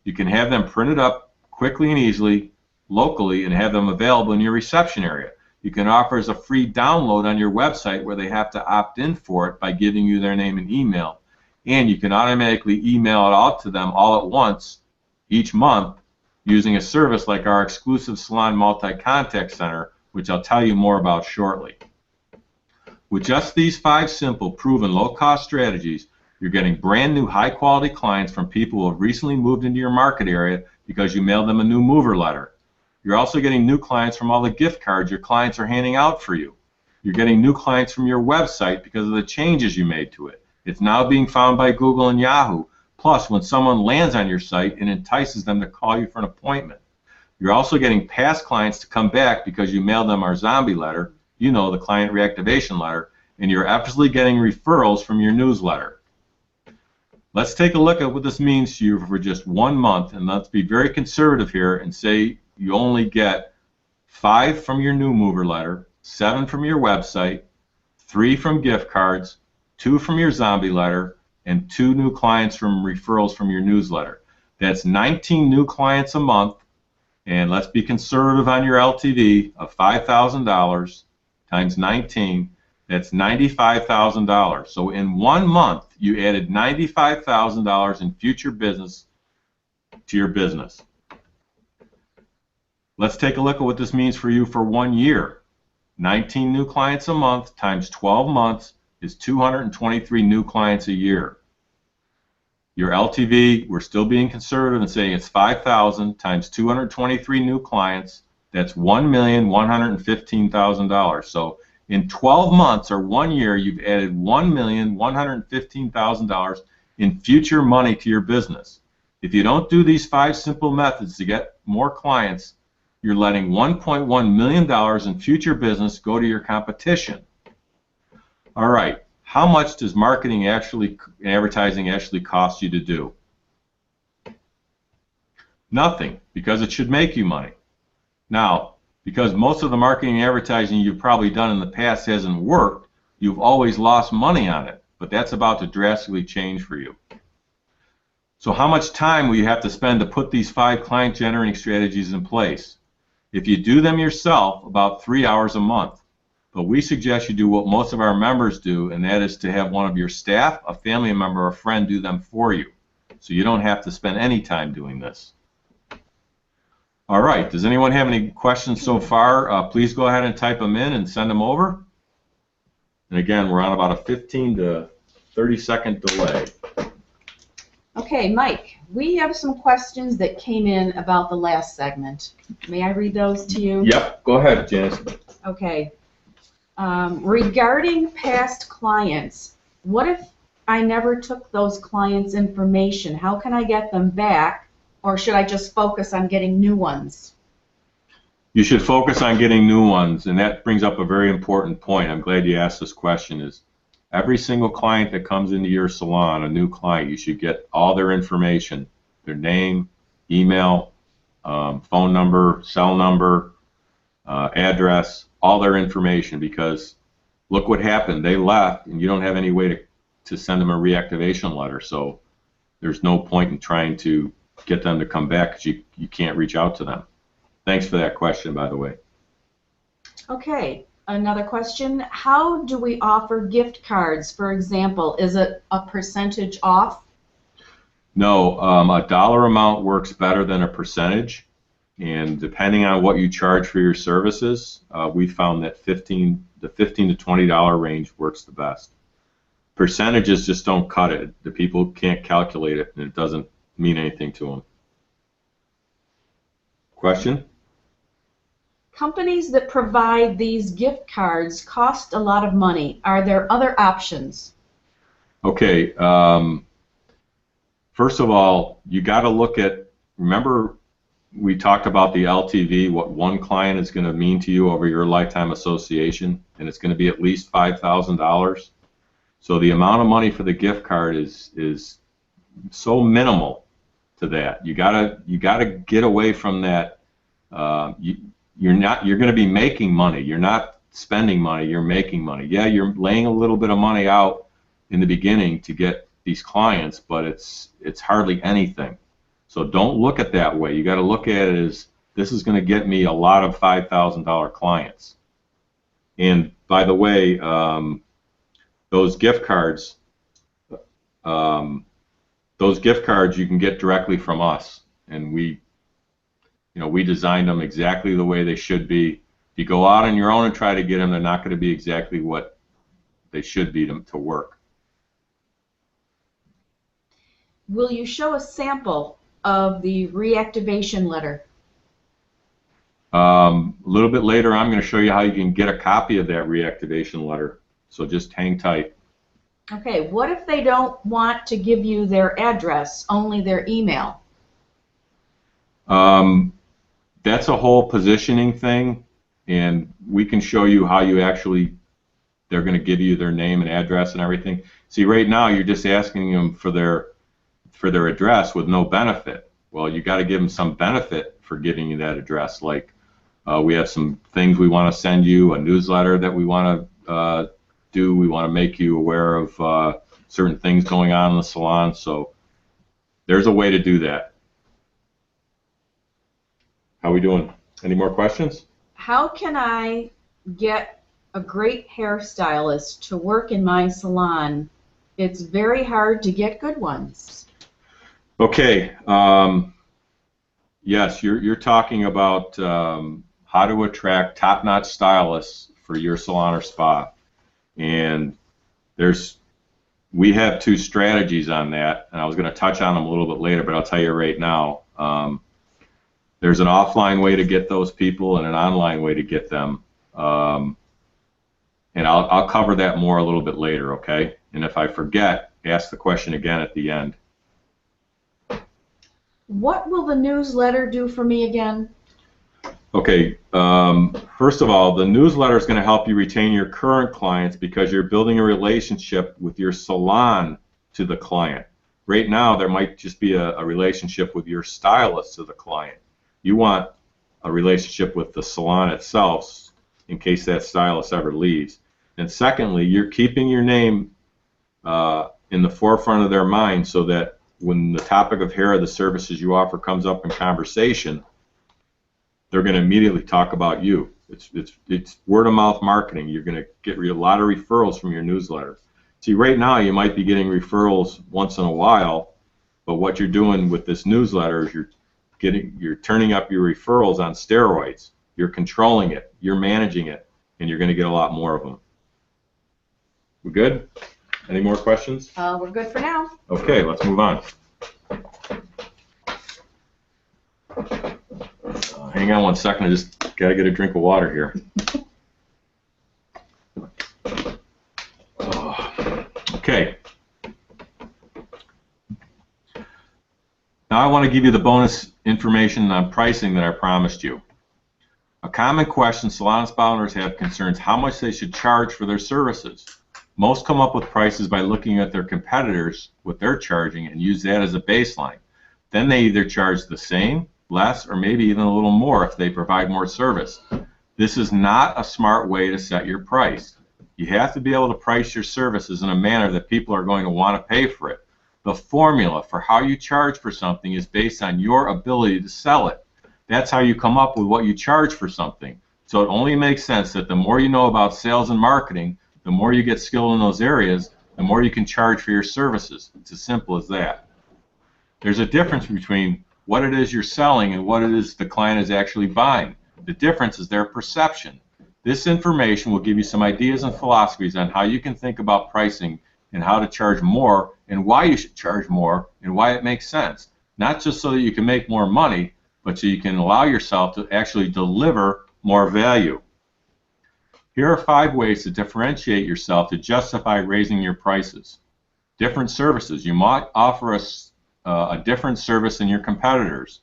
You can have them printed up quickly and easily, locally, and have them available in your reception area. You can offer as a free download on your website where they have to opt in for it by giving you their name and email. And you can automatically email it out to them all at once each month using a service like our exclusive Salon Multi-Contact Center, which I'll tell you more about shortly. With just these 5 simple, proven, low-cost strategies, you're getting brand new, high-quality clients from people who have recently moved into your market area because you mailed them a new mover letter. You're also getting new clients from all the gift cards your clients are handing out for you. You're getting new clients from your website because of the changes you made to it. It's now being found by Google and Yahoo. Plus, when someone lands on your site, it entices them to call you for an appointment. You're also getting past clients to come back because you mailed them our zombie letter, you know, the client reactivation letter, and you're effortlessly getting referrals from your newsletter. Let's take a look at what this means to you for just 1 month, and let's be very conservative here and say you only get 5 from your new mover letter, 7 from your website, 3 from gift cards, 2 from your zombie letter, and 2 new clients from referrals from your newsletter. That's 19 new clients a month, and let's be conservative on your LTV of $5,000 times 19, that's $95,000. So in 1 month, you added $95,000 in future business to your business. Let's take a look at what this means for you for 1 year. 19 new clients a month times 12 months is 223 new clients a year. Your LTV, we're still being conservative and saying it's $5,000 times 223 new clients. That's $1,115,000. So in 12 months or 1 year, you've added $1,115,000 in future money to your business. If you don't do these 5 simple methods to get more clients, you're letting $1.1 million in future business go to your competition. All right, how much does advertising actually cost you to do? Nothing, because it should make you money. Now, because most of the marketing and advertising you've probably done in the past hasn't worked, you've always lost money on it, but that's about to drastically change for you. So how much time will you have to spend to put these 5 client generating strategies in place? If you do them yourself, about 3 hours a month. But we suggest you do what most of our members do, and that is to have one of your staff, a family member, or a friend do them for you. So you don't have to spend any time doing this. All right, does anyone have any questions so far? Please go ahead and type them in and send them over. And again, we're on about a 15 to 30-second delay. Okay, Mike, we have some questions that came in about the last segment. May I read those to you? Yep, go ahead, Janice. Okay. Regarding past clients, what if I never took those clients' information? How can I get them back, or should I just focus on getting new ones? You should focus on getting new ones, and that brings up a very important point. I'm glad you asked this question. Is every single client that comes into your salon, a new client, you should get all their information, their name, email, phone number, cell number, address, all their information, because look what happened. They left, and you don't have any way to send them a reactivation letter, so there's no point in trying to get them to come back because you can't reach out to them. Thanks for that question, by the way. Okay. Another question, how do we offer gift cards, for example? Is it a percentage off? No, a dollar amount works better than a percentage. And depending on what you charge for your services, we found that the $15 to $20 range works the best. Percentages just don't cut it. The people can't calculate it, and it doesn't mean anything to them. Question? Companies that provide these gift cards cost a lot of money. Are there other options? Okay. First of all, you got to look at, remember we talked about the LTV, what one client is going to mean to you over your lifetime association, and it's going to be at least $5,000. So the amount of money for the gift card is so minimal to that. You gotta get away from that. You're going to be making money. You're not spending money. You're making money. Yeah, you're laying a little bit of money out in the beginning to get these clients, but it's hardly anything. So don't look at it that way. You got to look at it as, this is going to get me a lot of $5,000 clients. And by the way, those gift cards you can get directly from us, and we designed them exactly the way they should be. If you go out on your own and try to get them, they're not going to be exactly what they should be to work. Will you show a sample of the reactivation letter? A little bit later, I'm going to show you how you can get a copy of that reactivation letter. So just hang tight. Okay, what if they don't want to give you their address, only their email? That's a whole positioning thing, and we can show you how you actually, they're going to give you their name and address and everything. See, right now you're just asking them for their address with no benefit. Well, you got to give them some benefit for giving you that address. Like we have some things we want to send you, a newsletter that we want to do. We want to make you aware of certain things going on in the salon. So there's a way to do that. How we doing? Any more questions? How can I get a great hairstylist to work in my salon? It's very hard to get good ones. Okay. Yes, you're talking about how to attract top-notch stylists for your salon or spa, and we have two strategies on that, and I was going to touch on them a little bit later, but I'll tell you right now. There's an offline way to get those people and an online way to get them, and I'll cover that more a little bit later, okay? And if I forget, ask the question again at the end. What will the newsletter do for me again? Okay, first of all, the newsletter is going to help you retain your current clients because you're building a relationship with your salon to the client. Right now, there might just be a relationship with your stylist to the client. You want a relationship with the salon itself in case that stylist ever leaves. And secondly, you're keeping your name in the forefront of their mind so that when the topic of hair or the services you offer comes up in conversation, they're going to immediately talk about you. It's word-of-mouth marketing. You're going to get a lot of referrals from your newsletter. See, right now you might be getting referrals once in a while, but what you're doing with this newsletter is you're turning up your referrals on steroids. You're controlling it. You're managing it, and you're going to get a lot more of them. We good? Any more questions? We're good for now. Okay, let's move on. Hang on one second. I just got to get a drink of water here. Okay. Now I want to give you the bonus information on pricing that I promised you. A common question salon and spa owners have concerns how much they should charge for their services. Most come up with prices by looking at their competitors, what they're charging, and use that as a baseline. Then they either charge the same, less, or maybe even a little more if they provide more service. This is not a smart way to set your price. You have to be able to price your services in a manner that people are going to want to pay for it. The formula for how you charge for something is based on your ability to sell it. That's how you come up with what you charge for something. So it only makes sense that the more you know about sales and marketing, the more you get skilled in those areas, the more you can charge for your services. It's as simple as that. There's a difference between what it is you're selling and what it is the client is actually buying. The difference is their perception. This information will give you some ideas and philosophies on how you can think about pricing and how to charge more and why you should charge more and why it makes sense. Not just so that you can make more money, but so you can allow yourself to actually deliver more value. Here are 5 ways to differentiate yourself to justify raising your prices. Different services. You might offer a different service than your competitors.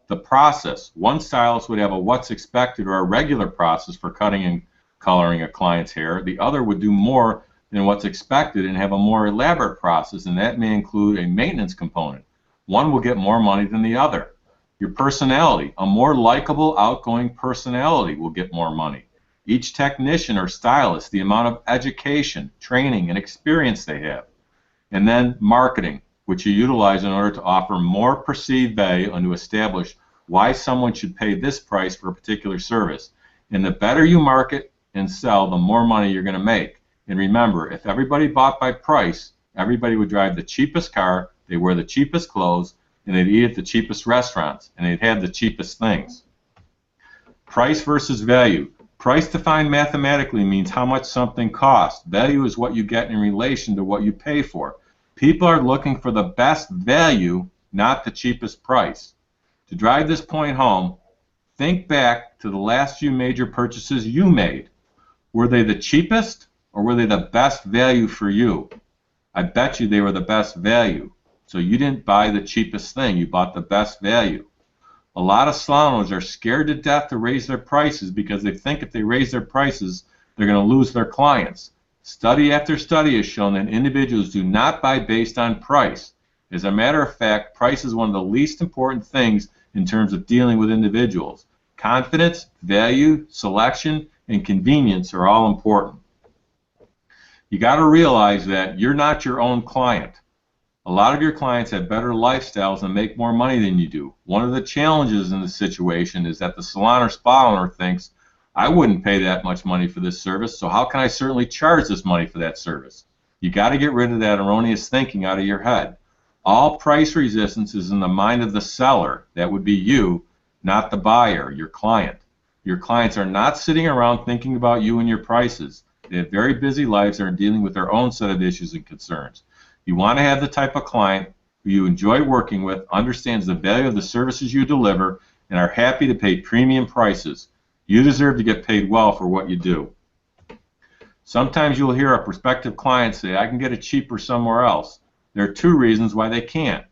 The process. One stylist would have a what's expected or a regular process for cutting and coloring a client's hair. The other would do more than what's expected and have a more elaborate process, and that may include a maintenance component. One will get more money than the other. Your personality. A more likable, outgoing personality will get more money. Each technician or stylist, the amount of education, training, and experience they have. And then marketing, which you utilize in order to offer more perceived value and to establish why someone should pay this price for a particular service. And the better you market and sell, the more money you're going to make. And remember, if everybody bought by price, everybody would drive the cheapest car, they wear the cheapest clothes, and they'd eat at the cheapest restaurants, and they'd have the cheapest things. Price versus value. Price defined mathematically means how much something costs. Value is what you get in relation to what you pay for. People are looking for the best value, not the cheapest price. To drive this point home, think back to the last few major purchases you made. Were they the cheapest or were they the best value for you? I bet you they were the best value. So you didn't buy the cheapest thing, you bought the best value. A lot of salon owners are scared to death to raise their prices because they think if they raise their prices, they're going to lose their clients. Study after study has shown that individuals do not buy based on price. As a matter of fact, price is one of the least important things in terms of dealing with individuals. Confidence, value, selection, and convenience are all important. You got to realize that you're not your own client. A lot of your clients have better lifestyles and make more money than you do. One of the challenges in the situation is that the salon or spa owner thinks, I wouldn't pay that much money for this service, so how can I certainly charge this money for that service? You got to get rid of that erroneous thinking out of your head. All price resistance is in the mind of the seller. That would be you, not the buyer, your client. Your clients are not sitting around thinking about you and your prices. They have very busy lives and are dealing with their own set of issues and concerns. You want to have the type of client who you enjoy working with, understands the value of the services you deliver, and are happy to pay premium prices. You deserve to get paid well for what you do. Sometimes you'll hear a prospective client say, I can get it cheaper somewhere else. There are 2 reasons why they can't.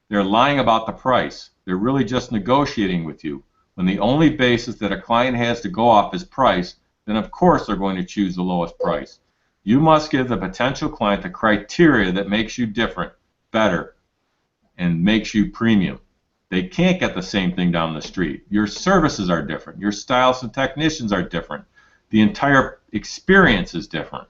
They're lying about the price. They're really just negotiating with you. When the only basis that a client has to go off is price, then of course they're going to choose the lowest price. You must give the potential client the criteria that makes you different, better, and makes you premium. They can't get the same thing down the street. Your services are different. Your stylists and technicians are different. The entire experience is different.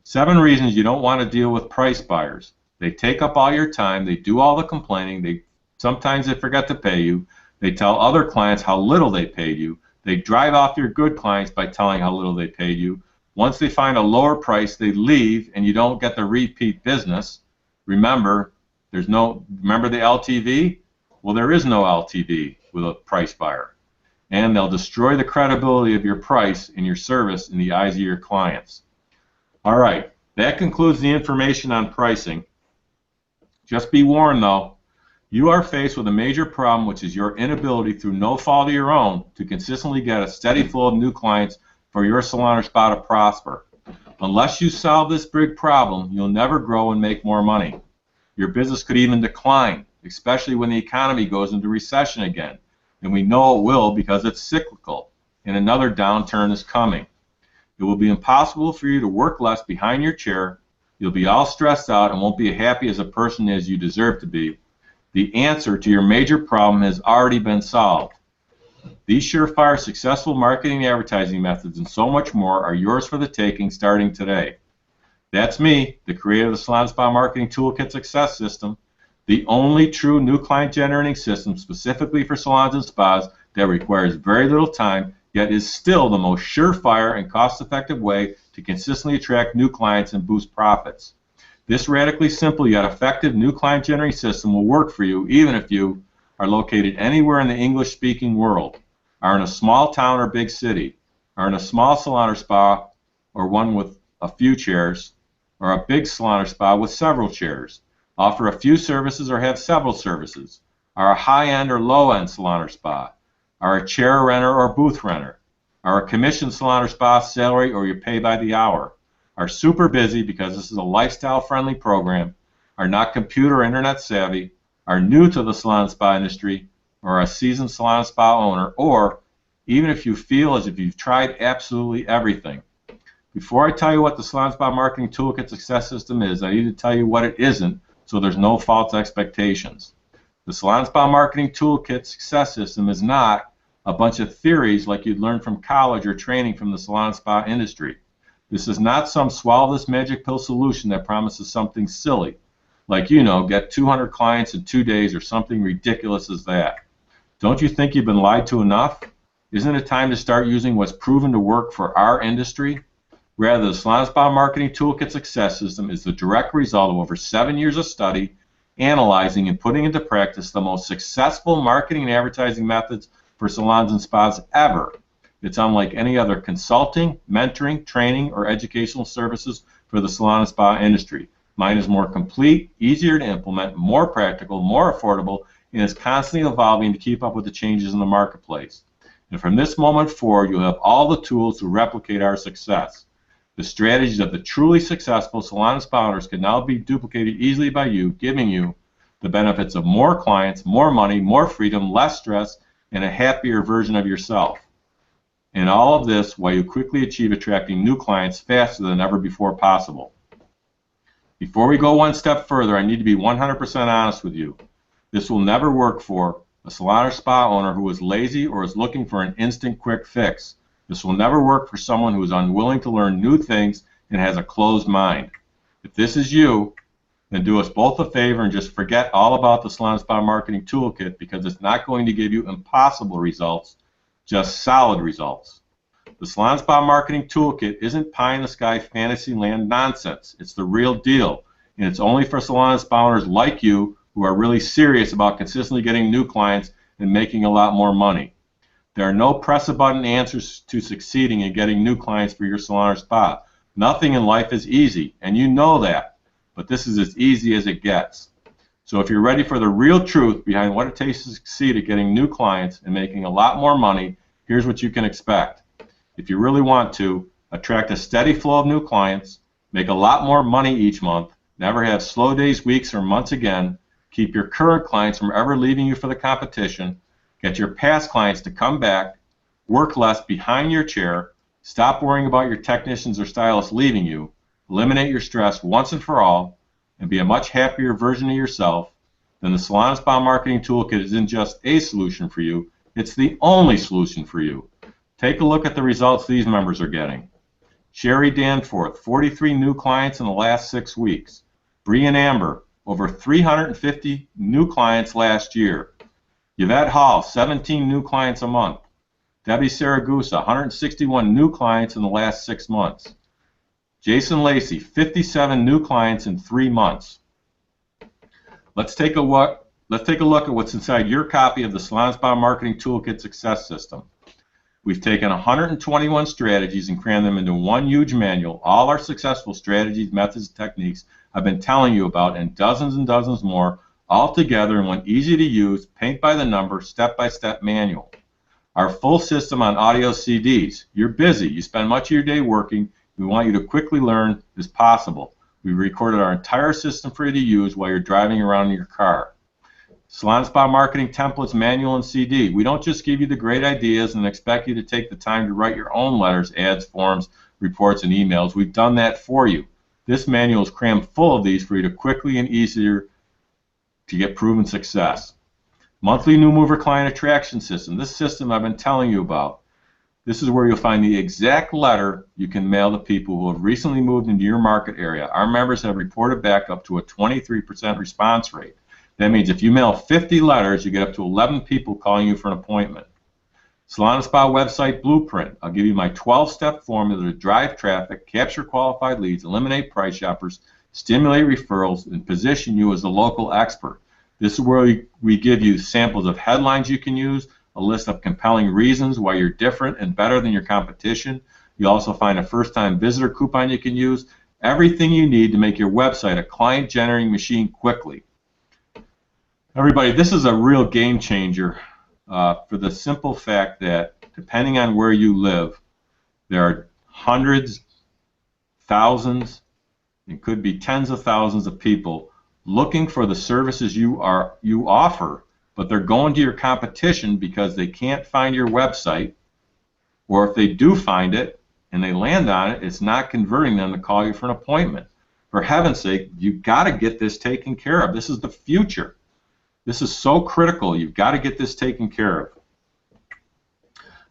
7 reasons you don't want to deal with price buyers. They take up all your time. They do all the complaining. Sometimes they forget to pay you. They tell other clients how little they paid you. They drive off your good clients by telling how little they paid you. Once they find a lower price, they leave, and you don't get the repeat business. Remember the LTV? Well, there is no LTV with a price buyer. And they'll destroy the credibility of your price and your service in the eyes of your clients. All right, that concludes the information on pricing. Just be warned, though, you are faced with a major problem, which is your inability, through no fault of your own, to consistently get a steady flow of new clients for your salon or spa to prosper. Unless you solve this big problem, you'll never grow and make more money. Your business could even decline, especially when the economy goes into recession again. And we know it will because it's cyclical, and another downturn is coming. It will be impossible for you to work less behind your chair. You'll be all stressed out and won't be happy as a person as you deserve to be. The answer to your major problem has already been solved. These surefire, successful marketing and advertising methods and so much more are yours for the taking starting today. That's me, the creator of the Salon Spa Marketing Toolkit Success System, the only true new client generating system specifically for salons and spas that requires very little time, yet is still the most surefire and cost-effective way to consistently attract new clients and boost profits. This radically simple yet effective new client generating system will work for you even if you are located anywhere in the English-speaking world, are in a small town or big city, are in a small salon or spa or one with a few chairs, or a big salon or spa with several chairs, offer a few services or have several services, are a high-end or low-end salon or spa, are a chair renter or booth renter, are a commission salon or spa, salary, or you pay by the hour, are super busy because this is a lifestyle-friendly program, are not computer or internet savvy, are new to the salon and spa industry, or a seasoned salon and spa owner, or even if you feel as if you've tried absolutely everything. Before I tell you what the Salon Spa Marketing Toolkit Success System is, I need to tell you what it isn't so there's no false expectations. The Salon Spa Marketing Toolkit Success System is not a bunch of theories like you'd learn from college or training from the salon and spa industry. This is not some swallow this magic pill solution that promises something silly, like, you know, get 200 clients in 2 days or something ridiculous as that. Don't you think you've been lied to enough? Isn't it time to start using what's proven to work for our industry? Rather, the Salon Spa Marketing Toolkit Success System is the direct result of over 7 years of study, analyzing and putting into practice the most successful marketing and advertising methods for salons and spas ever. It's unlike any other consulting, mentoring, training, or educational services for the salon and spa industry. Mine is more complete, easier to implement, more practical, more affordable, and is constantly evolving to keep up with the changes in the marketplace. And from this moment forward, you'll have all the tools to replicate our success. The strategies of the truly successful salon and spa owners can now be duplicated easily by you, giving you the benefits of more clients, more money, more freedom, less stress, and a happier version of yourself. And all of this while you quickly achieve attracting new clients faster than ever before possible. Before we go one step further, I need to be 100% honest with you. This will never work for a salon or spa owner who is lazy or is looking for an instant quick fix. This will never work for someone who is unwilling to learn new things and has a closed mind. If this is you, then do us both a favor and just forget all about the Salon Spa Marketing Toolkit, because it's not going to give you impossible results, just solid results. The Salon Spa Marketing Toolkit isn't pie-in-the-sky fantasy land nonsense. It's the real deal, and it's only for salon and spa owners like you who are really serious about consistently getting new clients and making a lot more money. There are no press-a-button answers to succeeding in getting new clients for your salon or spa. Nothing in life is easy, and you know that, but this is as easy as it gets. So if you're ready for the real truth behind what it takes to succeed at getting new clients and making a lot more money, here's what you can expect. If you really want to, attract a steady flow of new clients, make a lot more money each month, never have slow days, weeks, or months again, keep your current clients from ever leaving you for the competition, get your past clients to come back, work less behind your chair, stop worrying about your technicians or stylists leaving you, eliminate your stress once and for all, and be a much happier version of yourself, then the Salon Spa Marketing Toolkit isn't just a solution for you, it's the only solution for you. Take a look at the results these members are getting. Sherry Danforth, 43 new clients in the last 6 weeks. Bree and Amber, over 350 new clients last year. Yvette Hall, 17 new clients a month. Debbie Saragusa, 161 new clients in the last 6 months. Jason Lacey, 57 new clients in 3 months. Let's take a look at what's inside your copy of the Salon Spa Marketing Toolkit Success System. We've taken 121 strategies and crammed them into one huge manual. All our successful strategies, methods, and techniques I've been telling you about, and dozens more, all together in one easy-to-use, paint-by-the-number, step-by-step manual. Our full system on audio CDs. You're busy. You spend much of your day working. We want you to quickly learn is possible. We recorded our entire system for you to use while you're driving around in your car. Salon Spa Marketing Templates Manual and CD. We don't just give you the great ideas and expect you to take the time to write your own letters, ads, forms, reports, and emails. We've done that for you. This manual is crammed full of these for you to quickly and easier to get proven success. Monthly New Mover Client Attraction System. This system I've been telling you about. This is where you'll find the exact letter you can mail to people who have recently moved into your market area. Our members have reported back up to a 23% response rate. That means if you mail 50 letters, you get up to 11 people calling you for an appointment. Salon Spa Website Blueprint. I'll give you my 12-step formula to drive traffic, capture qualified leads, eliminate price shoppers, stimulate referrals, and position you as the local expert. This is where we give you samples of headlines you can use, a list of compelling reasons why you're different and better than your competition. You also find a first-time visitor coupon you can use. Everything you need to make your website a client-generating machine quickly. Everybody, this is a real game changer for the simple fact that depending on where you live, there are hundreds, thousands, it could be tens of thousands of people looking for the services you offer, but they're going to your competition because they can't find your website, or if they do find it and they land on it, it's not converting them to call you for an appointment. For heaven's sake, you've got to get this taken care of. This is the future. This is so critical. You've got to get this taken care of.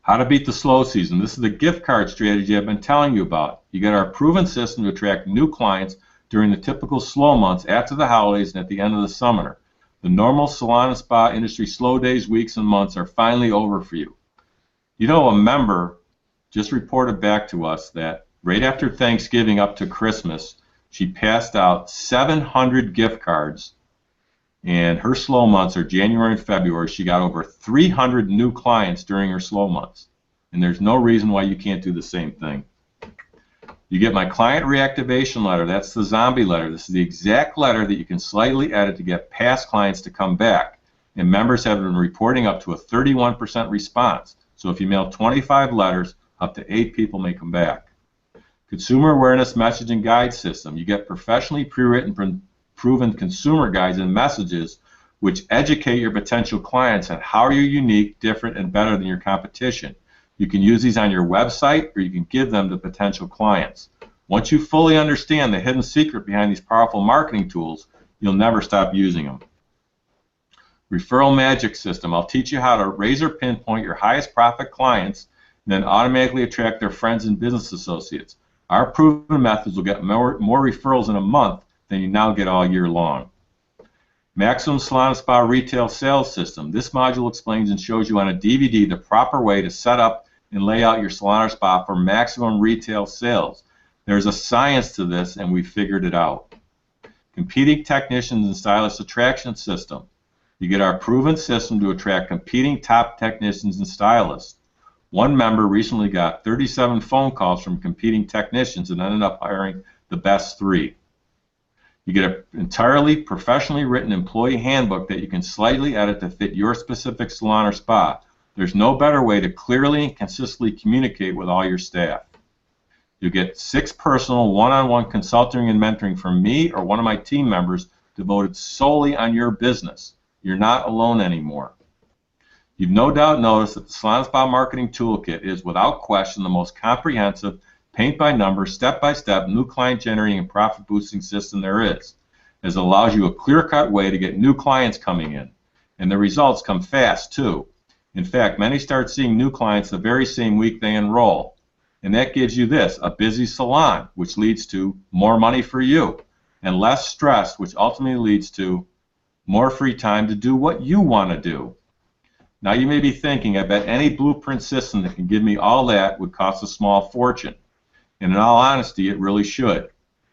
How to beat the slow season. This is the gift card strategy I've been telling you about. You got our proven system to attract new clients during the typical slow months after the holidays and at the end of the summer. The normal salon and spa industry slow days, weeks, and months are finally over for you. You know, a member just reported back to us that right after Thanksgiving up to Christmas, she passed out 700 gift cards, and her slow months are January and February. She got over 300 new clients during her slow months, and there's no reason why you can't do the same thing. You get my client reactivation letter. That's the zombie letter. This is the exact letter that you can slightly edit to get past clients to come back, and members have been reporting up to a 31% response. So if you mail 25 letters, up to 8 people may come back. Consumer Awareness Messaging Guide System. You get professionally pre-written, proven consumer guides and messages which educate your potential clients on how you're unique, different, and better than your competition. You can use these on your website, or you can give them to potential clients. Once you fully understand the hidden secret behind these powerful marketing tools, you'll never stop using them. Referral Magic System. I'll teach you how to razor pinpoint your highest profit clients and then automatically attract their friends and business associates. Our proven methods will get more referrals in a month than you now get all year long. Maximum Salon and Spa Retail Sales System. This module explains and shows you on a DVD the proper way to set up and lay out your salon or spa for maximum retail sales. There's a science to this, and we figured it out. Competing Technicians and Stylist Attraction System. You get our proven system to attract competing top technicians and stylists. One member recently got 37 phone calls from competing technicians and ended up hiring the best 3. You get an entirely professionally written employee handbook that you can slightly edit to fit your specific salon or spa. There's no better way to clearly and consistently communicate with all your staff. You get 6 personal one-on-one consulting and mentoring from me or one of my team members devoted solely on your business. You're not alone anymore. You've no doubt noticed that the Salon Spa Marketing Toolkit is, without question, the most comprehensive, paint-by-number, step-by-step, new client-generating and profit-boosting system there is, as it allows you a clear-cut way to get new clients coming in. And the results come fast, too. In fact, many start seeing new clients the very same week they enroll. And that gives you this, a busy salon, which leads to more money for you, and less stress, which ultimately leads to more free time to do what you want to do. Now you may be thinking, I bet any blueprint system that can give me all that would cost a small fortune. And in all honesty, it really should.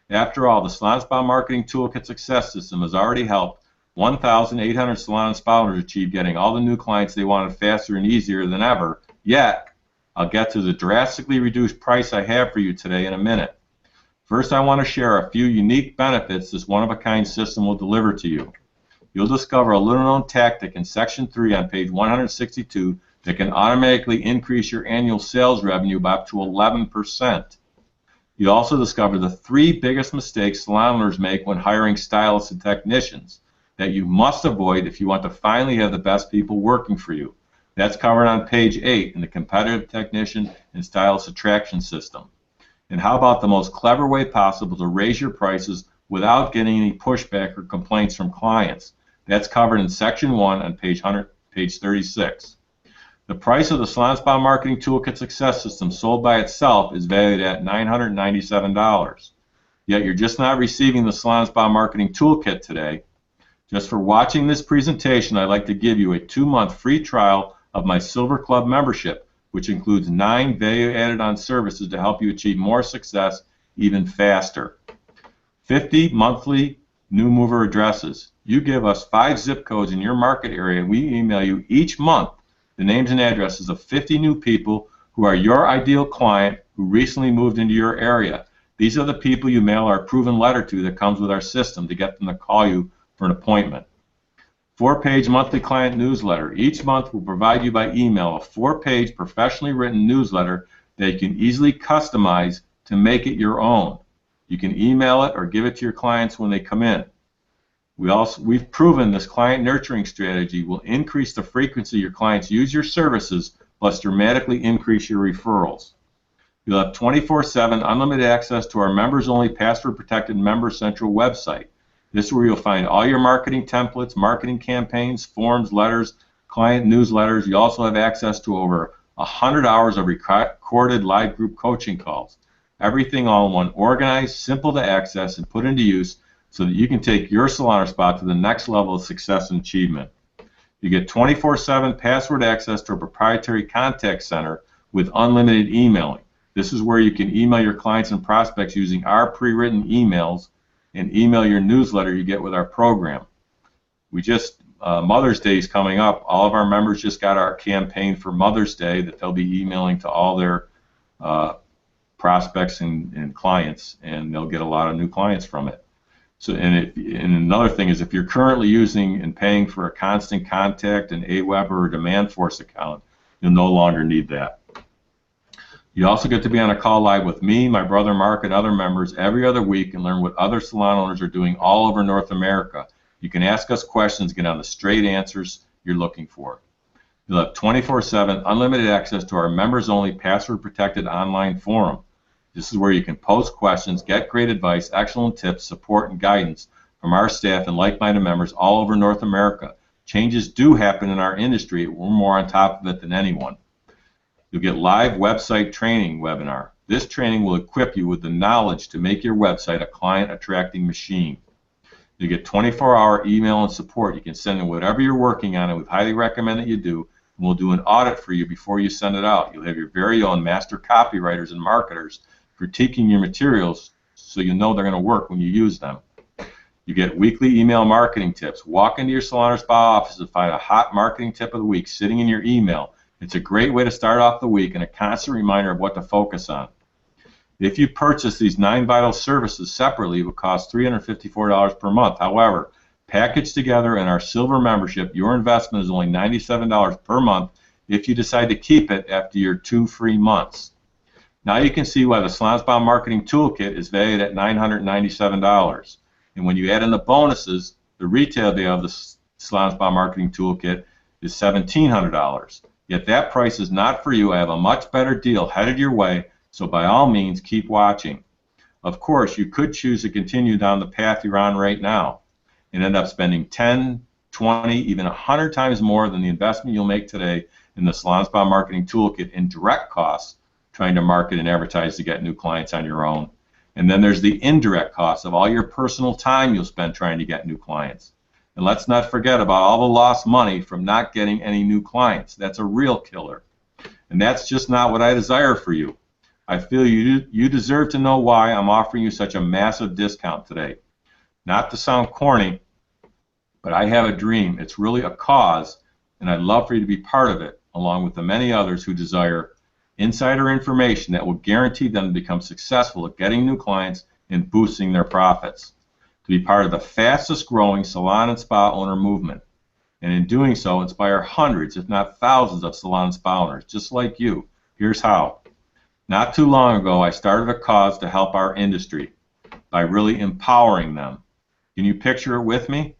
After all, the Salon Spa Marketing Toolkit Success System has already helped 1,800 salon and spa owners achieve getting all the new clients they wanted faster and easier than ever. Yet, I'll get to the drastically reduced price I have for you today in a minute. First, I want to share a few unique benefits this one-of-a-kind system will deliver to you. You'll discover a little-known tactic in Section 3 on page 162 that can automatically increase your annual sales revenue by up to 11%. You'll also discover the 3 biggest mistakes salon owners make when hiring stylists and technicians that you must avoid if you want to finally have the best people working for you. That's covered on page 8 in the Competitive Technician and Stylist Attraction System. And how about the most clever way possible to raise your prices without getting any pushback or complaints from clients? That's covered in Section 1 on page 36. The price of the Salon Spa Marketing Toolkit Success System sold by itself is valued at $997. Yet you're just not receiving the Salon Spa Marketing Toolkit today. Just for watching this presentation, I'd like to give you a 2-month free trial of my Silver Club membership, which includes 9 value-added-on services to help you achieve more success even faster. 50 monthly new mover addresses. You give us 5 zip codes in your market area, and we email you each month the names and addresses of 50 new people who are your ideal client who recently moved into your area. These are the people you mail our proven letter to that comes with our system to get them to call you for an appointment. 4-page monthly client newsletter. Each month we'll provide you by email a 4-page professionally written newsletter that you can easily customize to make it your own. You can email it or give it to your clients when they come in. We've proven this client nurturing strategy will increase the frequency your clients use your services, plus dramatically increase your referrals. You'll have 24/7 unlimited access to our members-only password-protected Member Central website. This is where you'll find all your marketing templates, marketing campaigns, forms, letters, client newsletters. You also have access to over 100 hours of recorded live group coaching calls. Everything all in one, organized, simple to access, and put into use so that you can take your salon or spa to the next level of success and achievement. You get 24/7 password access to a proprietary contact center with unlimited emailing. This is where you can email your clients and prospects using our pre-written emails and email your newsletter you get with our program. Mother's Day is coming up. All of our members just got our campaign for Mother's Day that they'll be emailing to all their prospects and clients, and they'll get a lot of new clients from it. So, and another thing is, if you're currently using and paying for a Constant Contact, an AWeber, or Demand Force account, you'll no longer need that. You also get to be on a call live with me, my brother Mark, and other members every other week and learn what other salon owners are doing all over North America. You can ask us questions, get on the straight answers you're looking for. You'll have 24/7 unlimited access to our members-only password-protected online forum. This is where you can post questions, get great advice, excellent tips, support, and guidance from our staff and like-minded members all over North America. Changes do happen in our industry. We're more on top of it than anyone. You'll get live website training webinar. This training will equip you with the knowledge to make your website a client-attracting machine. You get 24-hour email and support. You can send in whatever you're working on, and we highly recommend that you do. And we'll do an audit for you before you send it out. You'll have your very own master copywriters and marketers critiquing your materials so you know they're going to work when you use them. You get weekly email marketing tips. Walk into your salon or spa office and find a hot marketing tip of the week sitting in your email. It's a great way to start off the week and a constant reminder of what to focus on. If you purchase these 9 vital services separately, it will cost $354 per month. However, packaged together in our silver membership, your investment is only $97 per month if you decide to keep it after your 2 free months. Now you can see why the Salon Spa Marketing Toolkit is valued at $997. And when you add in the bonuses, the retail value of the Salon Spa Marketing Toolkit is $1,700. Yet that price is not for you. I have a much better deal headed your way, so by all means, keep watching. Of course, you could choose to continue down the path you're on right now and end up spending 10, 20, even 100 times more than the investment you'll make today in the Salon Spa Marketing Toolkit in direct costs, trying to market and advertise to get new clients on your own. And then there's the indirect costs of all your personal time you'll spend trying to get new clients. And let's not forget about all the lost money from not getting any new clients. That's a real killer. And that's just not what I desire for you. I feel you deserve to know why I'm offering you such a massive discount today. Not to sound corny, but I have a dream. It's really a cause, and I'd love for you to be part of it, along with the many others who desire insider information that will guarantee them to become successful at getting new clients and boosting their profits. To be part of the fastest growing salon and spa owner movement, and in doing so inspire hundreds if not thousands of salon and spa owners just like you. Here's how. Not too long ago I started a cause to help our industry by really empowering them. Can you picture it with me?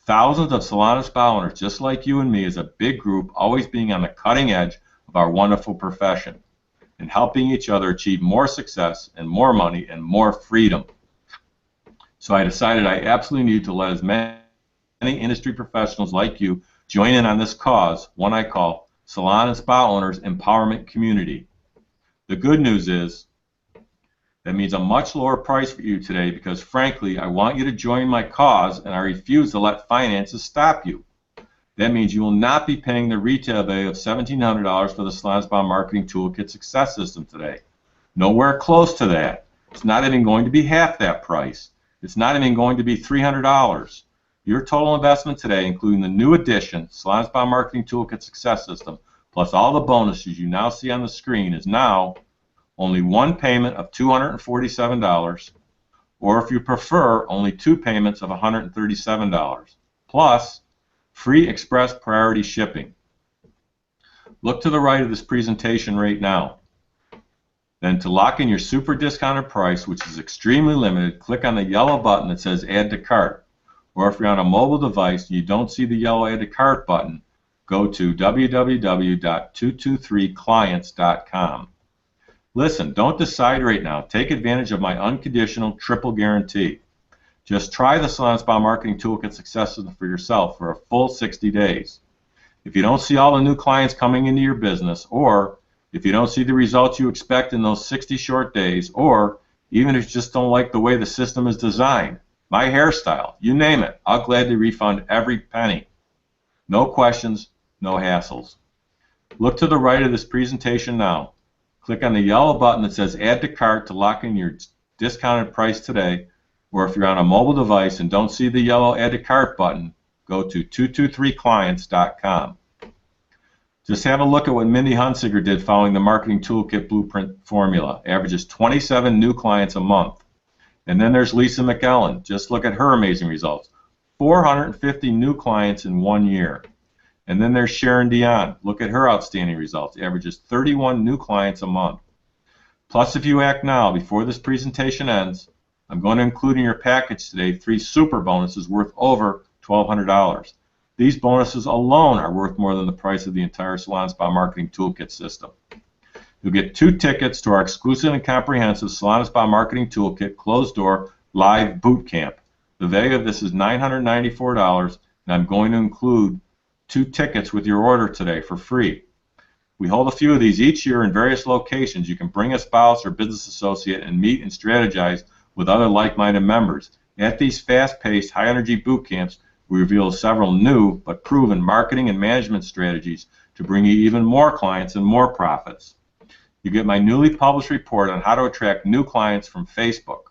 Thousands of salon and spa owners just like you and me as a big group, always being on the cutting edge of our wonderful profession and helping each other achieve more success and more money and more freedom. So I decided I absolutely need to let as many industry professionals like you join in on this cause, one I call Salon and Spa Owners Empowerment Community. The good news is that means a much lower price for you today because, frankly, I want you to join my cause and I refuse to let finances stop you. That means you will not be paying the retail value of $1,700 for the Salon Spa Marketing Toolkit Success System today. Nowhere close to that. It's not even going to be half that price. It's not even going to be $300. Your total investment today, including the new addition, Salon Spa Marketing Toolkit Success System, plus all the bonuses you now see on the screen, is now only one payment of $247, or if you prefer, only two payments of $137, plus free express priority shipping. Look to the right of this presentation right now. Then to lock in your super discounted price, which is extremely limited, click on the yellow button that says Add to Cart. Or if you're on a mobile device and you don't see the yellow Add to Cart button, go to www.223clients.com. Listen, don't decide right now. Take advantage of my unconditional triple guarantee. Just try the Salon Spa Marketing Toolkit Success System for yourself for a full 60 days. If you don't see all the new clients coming into your business, or if you don't see the results you expect in those 60 short days, or even if you just don't like the way the system is designed, my hairstyle, you name it, I'll gladly refund every penny. No questions, no hassles. Look to the right of this presentation now. Click on the yellow button that says Add to Cart to lock in your discounted price today, or if you're on a mobile device and don't see the yellow Add to Cart button, go to 223clients.com. Just have a look at what Mindy Hunsinger did following the Marketing Toolkit Blueprint formula. Averages 27 new clients a month. And then there's Lisa McEllen. Just look at her amazing results. 450 new clients in 1 year. And then there's Sharon Dion. Look at her outstanding results. Averages 31 new clients a month. Plus, if you act now, before this presentation ends, I'm going to include in your package today 3 super bonuses worth over $1,200. These bonuses alone are worth more than the price of the entire Salon Spa Marketing Toolkit system. You'll get 2 tickets to our exclusive and comprehensive Salon Spa Marketing Toolkit Closed Door Live Boot Camp. The value of this is $994, and I'm going to include 2 tickets with your order today for free. We hold a few of these each year in various locations. You can bring a spouse or business associate and meet and strategize with other like-minded members. At these fast-paced, high-energy boot camps, we reveal several new but proven marketing and management strategies to bring you even more clients and more profits. You get my newly published report on how to attract new clients from Facebook.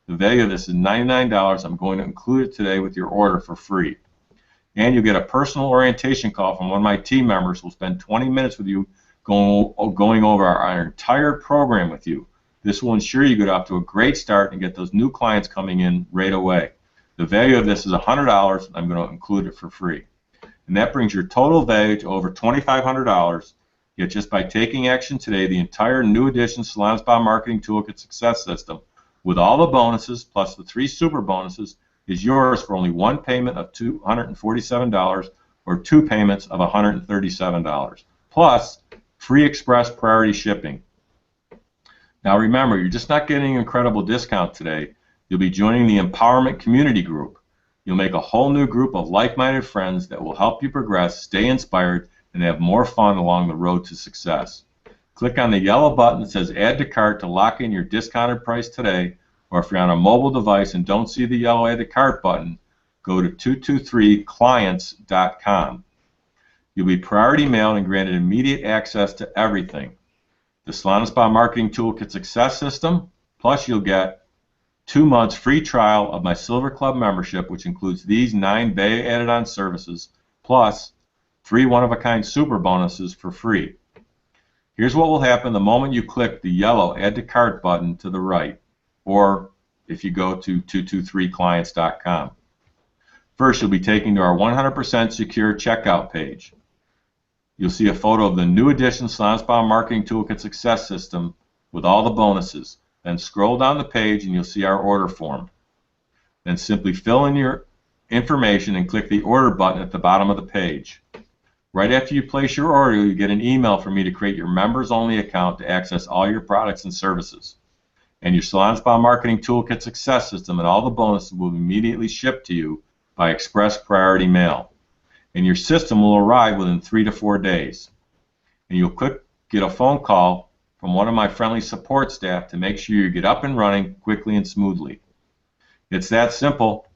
The value of this is $99. I'm going to include it today with your order for free. And you get a personal orientation call from one of my team members who will spend 20 minutes with you going over our entire program with you. This will ensure you get off to a great start and get those new clients coming in right away. The value of this is $100. I'm going to include it for free. And that brings your total value to over $2,500. Yet just by taking action today, the entire new edition Salon Spa Marketing Toolkit Success System, with all the bonuses plus the 3 super bonuses, is yours for only one payment of $247 or 2 payments of $137, plus free express priority shipping. Now remember, you're just not getting an incredible discount today. You'll be joining the Empowerment Community Group. You'll make a whole new group of like-minded friends that will help you progress, stay inspired, and have more fun along the road to success. Click on the yellow button that says Add to Cart to lock in your discounted price today, or if you're on a mobile device and don't see the yellow Add to Cart button, go to 223clients.com. You'll be priority mailed and granted immediate access to everything. The Salon Spa Marketing Toolkit Success System, plus you'll get 2 months free trial of my Silver Club membership, which includes these 9 value added on services, plus 3 one-of-a-kind super bonuses for free. Here's what will happen the moment you click the yellow Add to Cart button to the right, or if you go to 223clients.com. First, you'll be taken to our 100% secure checkout page. You'll see a photo of the new edition Salon Spa Marketing Toolkit Success System with all the bonuses. Then scroll down the page and you'll see our order form. Then simply fill in your information and click the order button at the bottom of the page. Right after you place your order, you get an email from me to create your members-only account to access all your products and services. And your Salon Spa Marketing Toolkit Success System and all the bonuses will be immediately shipped to you by express priority mail. And your system will arrive within 3 to 4 days. And you'll get a phone call from one of my friendly support staff to make sure you get up and running quickly and smoothly. It's that simple.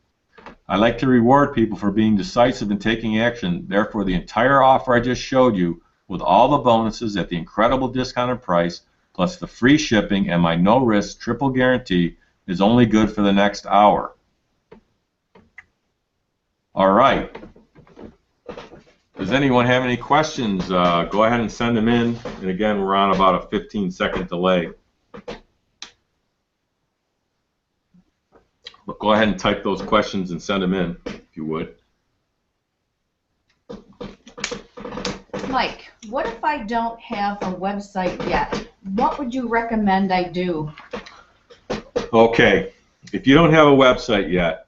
I like to reward people for being decisive and taking action. Therefore, the entire offer I just showed you, with all the bonuses at the incredible discounted price, plus the free shipping and my no-risk triple guarantee, is only good for the next hour. All right. Does anyone have any questions? Go ahead and send them in. And again, we're on about a 15-second delay. But go ahead and type those questions and send them in, if you would. Mike, what if I don't have a website yet? What would you recommend I do? Okay. If you don't have a website yet,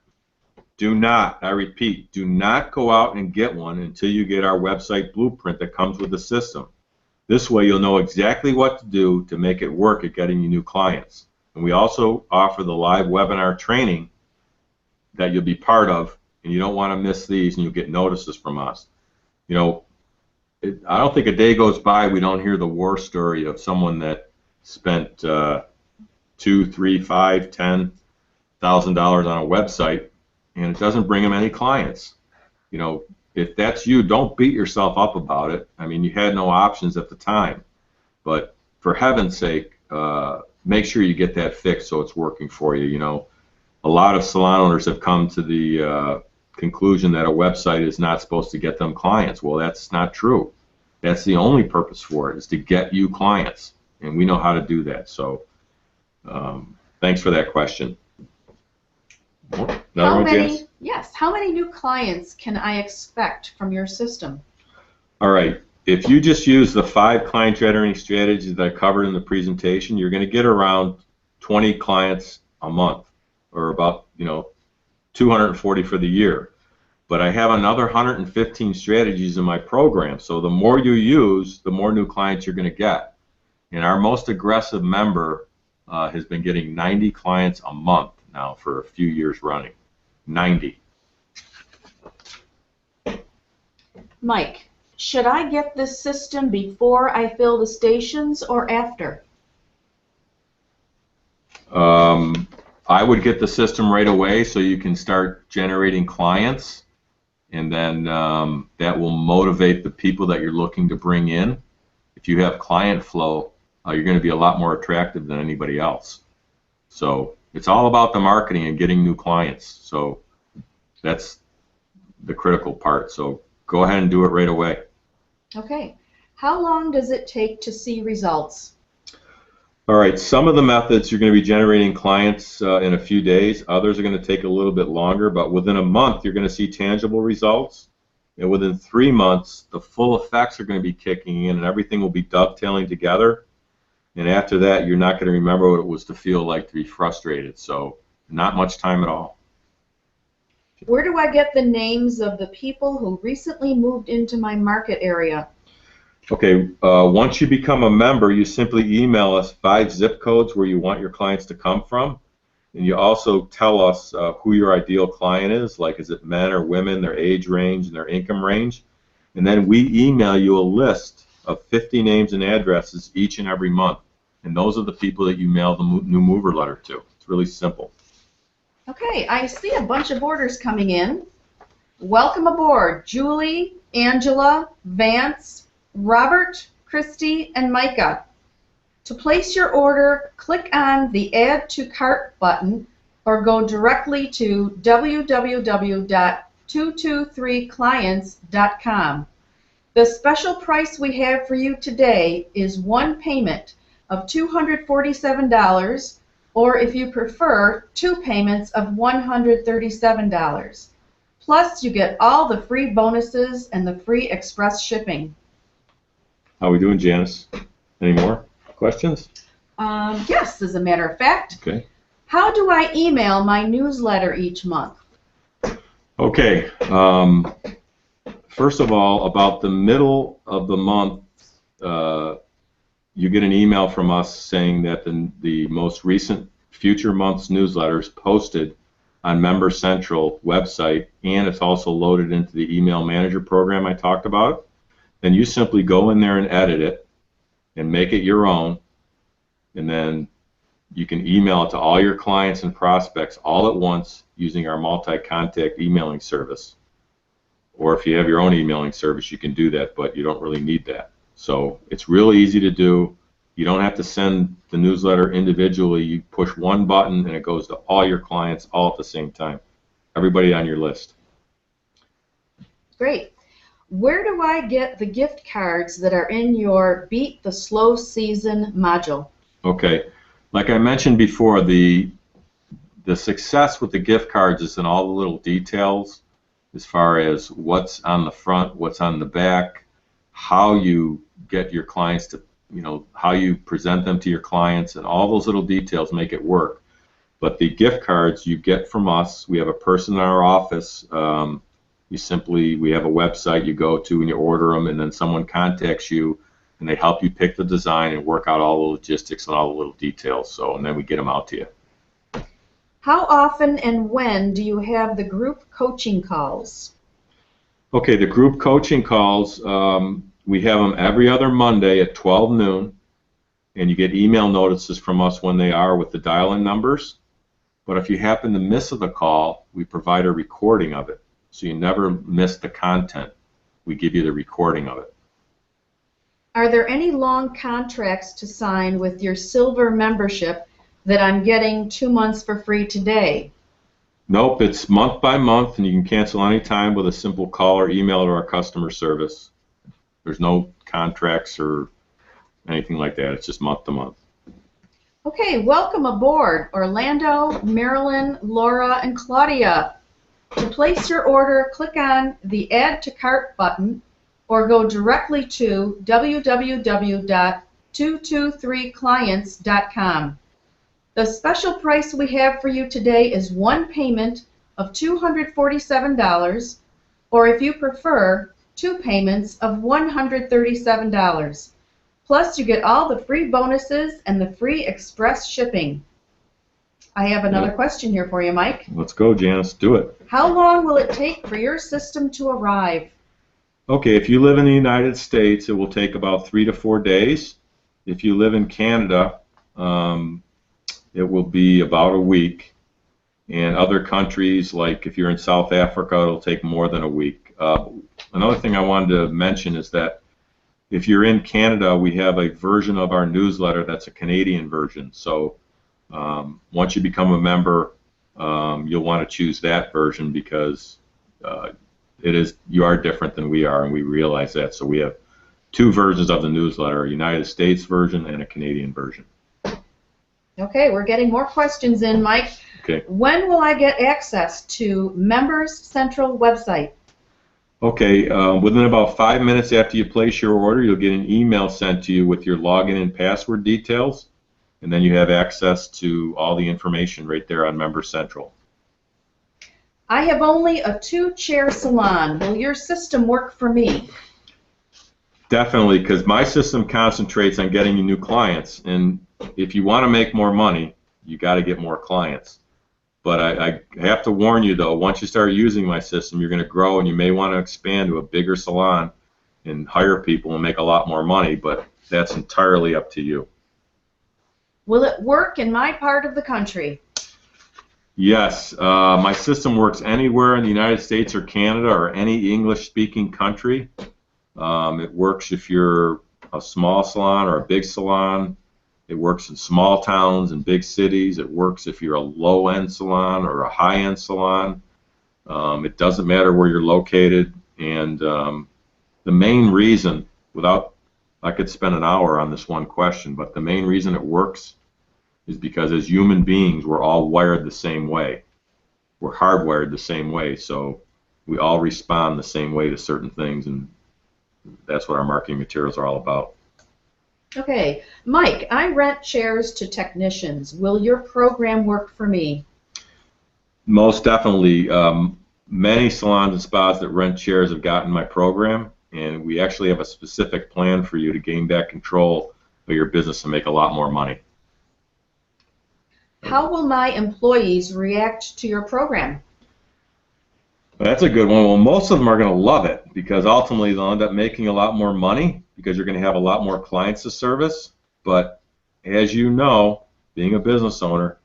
do not, I repeat, do not go out and get one until you get our website blueprint that comes with the system. This way you'll know exactly what to do to make it work at getting you new clients. And we also offer the live webinar training that you'll be part of, and you don't want to miss these, and you'll get notices from us. You know, I don't think a day goes by we don't hear the war story of someone that spent $2,000, $3,000, $5,000, $10,000 on a website, and it doesn't bring them any clients. You know, if that's you, don't beat yourself up about it. I mean, you had no options at the time, but for heaven's sake, make sure you get that fixed so it's working for you. You know, a lot of salon owners have come to the conclusion that a website is not supposed to get them clients. Well, that's not true. That's the only purpose for it, is to get you clients, and we know how to do that. So thanks for that question. How many new clients can I expect from your system? All right. If you just use the 5 client generating strategies that I covered in the presentation, you're going to get around 20 clients a month, or about 240 for the year. But I have another 115 strategies in my program. So the more you use, the more new clients you're going to get. And our most aggressive member has been getting 90 clients a month now for a few years running. 90. Mike, should I get this system before I fill the stations or after? I would get the system right away so you can start generating clients, and then that will motivate the people that you're looking to bring in. If you have client flow, you're going to be a lot more attractive than anybody else. So it's all about the marketing and getting new clients. So that's the critical part. So go ahead and do it right away. Okay. How long does it take to see results? All right. Some of the methods you're going to be generating clients in a few days. Others are going to take a little bit longer. But within a month, you're going to see tangible results. And within 3 months, the full effects are going to be kicking in, and everything will be dovetailing together. And after that, you're not going to remember what it was to feel like to be frustrated. So not much time at all. Where do I get the names of the people who recently moved into my market area? Okay, once you become a member, you simply email us 5 zip codes where you want your clients to come from. And you also tell us who your ideal client is, like is it men or women, their age range, and their income range. And then we email you a list of 50 names and addresses each and every month. And those are the people that you mail the new mover letter to. It's really simple. Okay, I see a bunch of orders coming in. Welcome aboard, Julie, Angela, Vance, Robert, Christy, and Micah. To place your order, click on the Add to Cart button or go directly to www.223clients.com. The special price we have for you today is one payment of $247, or if you prefer, 2 payments of $137. Plus, you get all the free bonuses and the free express shipping. How are we doing, Janice? Any more questions? Yes, as a matter of fact. Okay. How do I email my newsletter each month? Okay. First of all, about the middle of the month, you get an email from us saying that the most recent future month's newsletter is posted on Member Central website, and it's also loaded into the email manager program I talked about. Then you simply go in there and edit it and make it your own, and then you can email it to all your clients and prospects all at once using our multi-contact emailing service. Or if you have your own emailing service, you can do that, but you don't really need that. So it's really easy to do. You don't have to send the newsletter individually. You push one button and it goes to all your clients all at the same time, everybody on your list. Great. Where do I get the gift cards that are in your Beat the Slow Season module? Okay, like I mentioned before, the success with the gift cards is in all the little details as far as what's on the front, what's on the back, how you get your clients to, how you present them to your clients, and all those little details make it work. But the gift cards you get from us, we have a person in our office. We have a website you go to and you order them, and then someone contacts you and they help you pick the design and work out all the logistics and all the little details. So, and then we get them out to you. How often and when do you have the group coaching calls? Okay, the group coaching calls, we have them every other Monday at 12 noon, and you get email notices from us when they are with the dial-in numbers. But if you happen to miss the call, we provide a recording of it, so you never miss the content. We give you the recording of it. Are there any long contracts to sign with your silver membership that I'm getting 2 months for free today? Nope, it's month by month, and you can cancel any time with a simple call or email to our customer service. There's no contracts or anything like that. It's just month to month. Okay, welcome aboard, Orlando, Marilyn, Laura, and Claudia. To place your order, click on the Add to Cart button or go directly to www.223clients.com. The special price we have for you today is one payment of $247, or if you prefer, 2 payments of $137. Plus, you get all the free bonuses and the free express shipping. I have another question here for you, Mike. Let's go, Janice. Do it. How long will it take for your system to arrive? Okay, if you live in the United States, it will take about 3 to 4 days. If you live in Canada, it will be about a week. And other countries, like if you're in South Africa, it'll take more than a week. Another thing I wanted to mention is that if you're in Canada, we have a version of our newsletter that's a Canadian version. So once you become a member, you'll want to choose that version because you are different than we are, and we realize that. So we have 2 versions of the newsletter, a United States version and a Canadian version. Okay, we're getting more questions in, Mike. Okay. When will I get access to Members Central website? Okay, within about 5 minutes after you place your order, you'll get an email sent to you with your login and password details, and then you have access to all the information right there on Members Central. I have only a 2-chair salon. Will your system work for me? Definitely, because my system concentrates on getting you new clients, and if you want to make more money, you got to get more clients. But I have to warn you, though, once you start using my system, you're going to grow, and you may want to expand to a bigger salon and hire people and make a lot more money, but that's entirely up to you. Will it work in my part of the country? Yes, my system works anywhere in the United States or Canada or any English-speaking country. It works if you're a small salon or a big salon. It works in small towns and big cities. It works if you're a low-end salon or a high-end salon. It doesn't matter where you're located. And the main reason, I could spend an hour on this one question, but the main reason it works is because as human beings, we're all wired the same way. We're hardwired the same way, so we all respond the same way to certain things, and that's what our marketing materials are all about. Okay, Mike, I rent chairs to technicians. Will your program work for me? Most definitely. Many salons and spas that rent chairs have gotten my program, and we actually have a specific plan for you to gain back control of your business and make a lot more money. How will my employees react to your program? That's a good one. Well, most of them are going to love it because ultimately they'll end up making a lot more money because you're going to have a lot more clients to service. But as you know, being a business owner,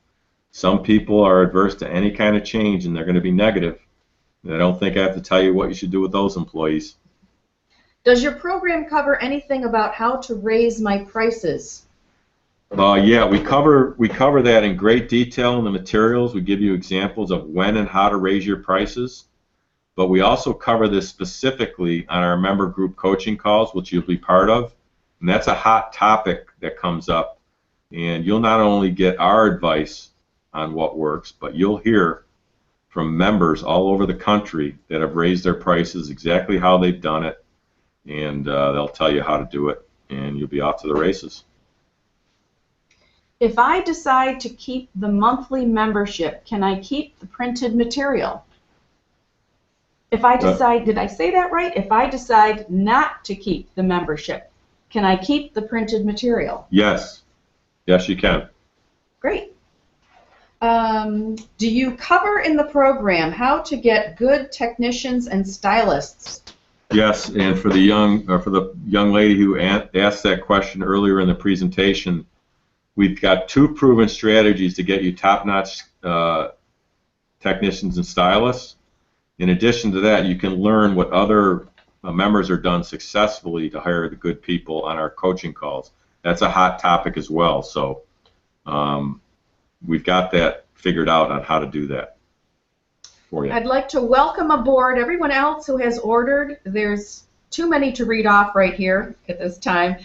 some people are adverse to any kind of change and they're going to be negative. And I don't think I have to tell you what you should do with those employees. Does your program cover anything about how to raise my prices? Yeah, we cover that in great detail in the materials. We give you examples of when and how to raise your prices. but we also cover this specifically on our member group coaching calls, which you'll be part of. And that's a hot topic that comes up. And you'll not only get our advice on what works, but you'll hear from members all over the country that have raised their prices, exactly how they've done it, and they'll tell you how to do it, and you'll be off to the races. If I decide to keep the monthly membership, can I keep the printed material? If I decide, did I say that right? If I decide not to keep the membership, can I keep the printed material? Yes. Yes, you can. Great. Do you cover in the program how to get good technicians and stylists? Yes, and for the young lady who asked that question earlier in the presentation, we've got 2 proven strategies to get you top-notch technicians and stylists. In addition to that, you can learn what other members are done successfully to hire the good people on our coaching calls. That's a hot topic as well. So we've got that figured out on how to do that for you. I'd like to welcome aboard everyone else who has ordered. There's too many to read off right here at this time.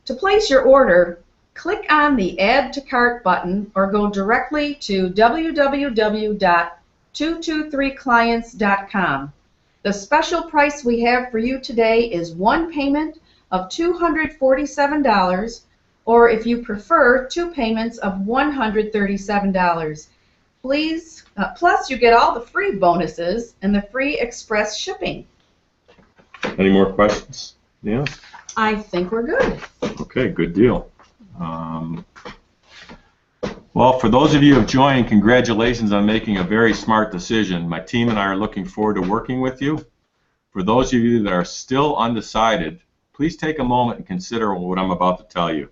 To place your order, click on the Add to Cart button or go directly to www.223clients.com. The special price we have for you today is one payment of $247, or if you prefer, 2 payments of $137. Please, plus you get all the free bonuses and the free express shipping. Any more questions? Yeah? I think we're good. Okay, good deal. Well, for those of you who have joined, congratulations on making a very smart decision. My team and I are looking forward to working with you. For those of you that are still undecided, please take a moment and consider what I'm about to tell you.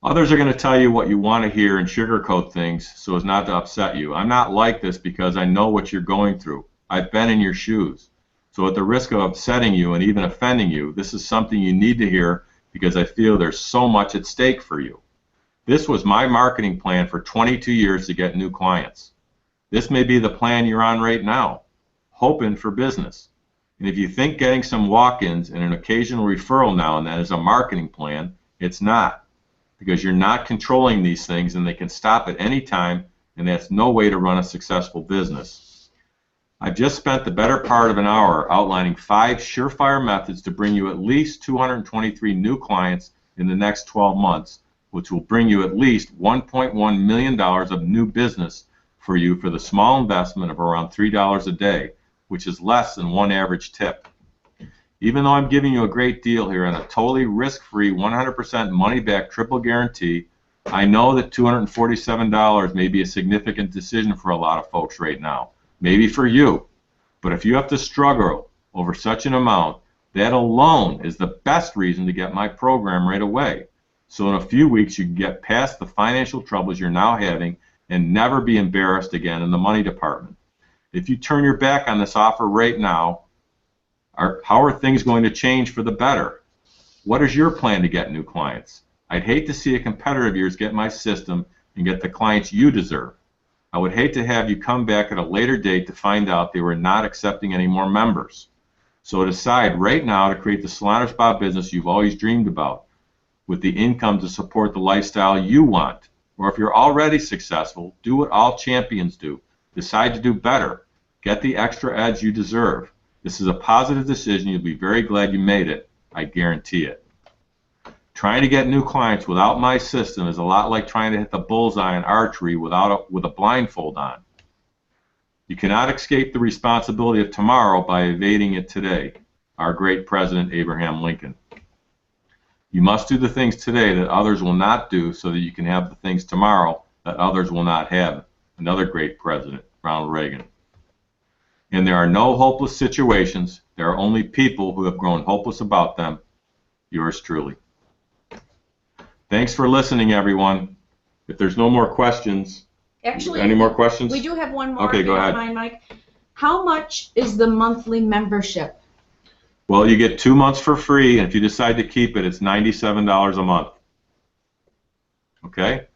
Others are going to tell you what you want to hear and sugarcoat things so as not to upset you. I'm not like this because I know what you're going through. I've been in your shoes. So at the risk of upsetting you and even offending you, this is something you need to hear because I feel there's so much at stake for you. This was my marketing plan for 22 years to get new clients. This may be the plan you're on right now, hoping for business. And if you think getting some walk-ins and an occasional referral now and then is a marketing plan, it's not. Because you're not controlling these things and they can stop at any time, and that's no way to run a successful business. I've just spent the better part of an hour outlining 5 surefire methods to bring you at least 223 new clients in the next 12 months, which will bring you at least $1.1 million of new business for you for the small investment of around $3 a day, which is less than 1 average tip. Even though I'm giving you a great deal here on a totally risk-free 100% money-back triple guarantee, I know that $247 may be a significant decision for a lot of folks right now, maybe for you. But if you have to struggle over such an amount, that alone is the best reason to get my program right away. So in a few weeks you can get past the financial troubles you're now having and never be embarrassed again in the money department. If you turn your back on this offer right now, how are things going to change for the better? What is your plan to get new clients? I'd hate to see a competitor of yours get my system and get the clients you deserve. I would hate to have you come back at a later date to find out they were not accepting any more members. So decide right now to create the salon or spa business you've always dreamed about, with the income to support the lifestyle you want. Or if you're already successful, do what all champions do. Decide to do better. Get the extra edge you deserve. This is a positive decision. You'll be very glad you made it. I guarantee it. Trying to get new clients without my system is a lot like trying to hit the bullseye in archery with a blindfold on. You cannot escape the responsibility of tomorrow by evading it today. Our great President Abraham Lincoln. You must do the things today that others will not do so that you can have the things tomorrow that others will not have. Another great president, Ronald Reagan. And there are no hopeless situations. There are only people who have grown hopeless about them. Yours truly. Thanks for listening, everyone. If there's no more questions, Actually, any more questions? we do have one more. Okay, if go you don't ahead. mind, Mike. How much is the monthly membership? Well, you get 2 months for free, and if you decide to keep it, it's $97 a month. Okay?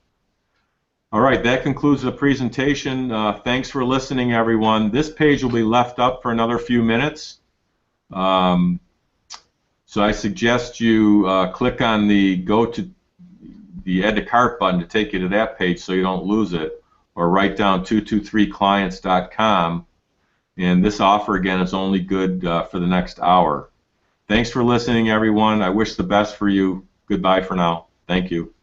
All right, that concludes the presentation. Thanks for listening, everyone. This page will be left up for another few minutes. So I suggest you click on the go to the Add to Cart button to take you to that page so you don't lose it, or write down 223clients.com. And this offer, again, is only good for the next hour. Thanks for listening, everyone. I wish the best for you. Goodbye for now. Thank you.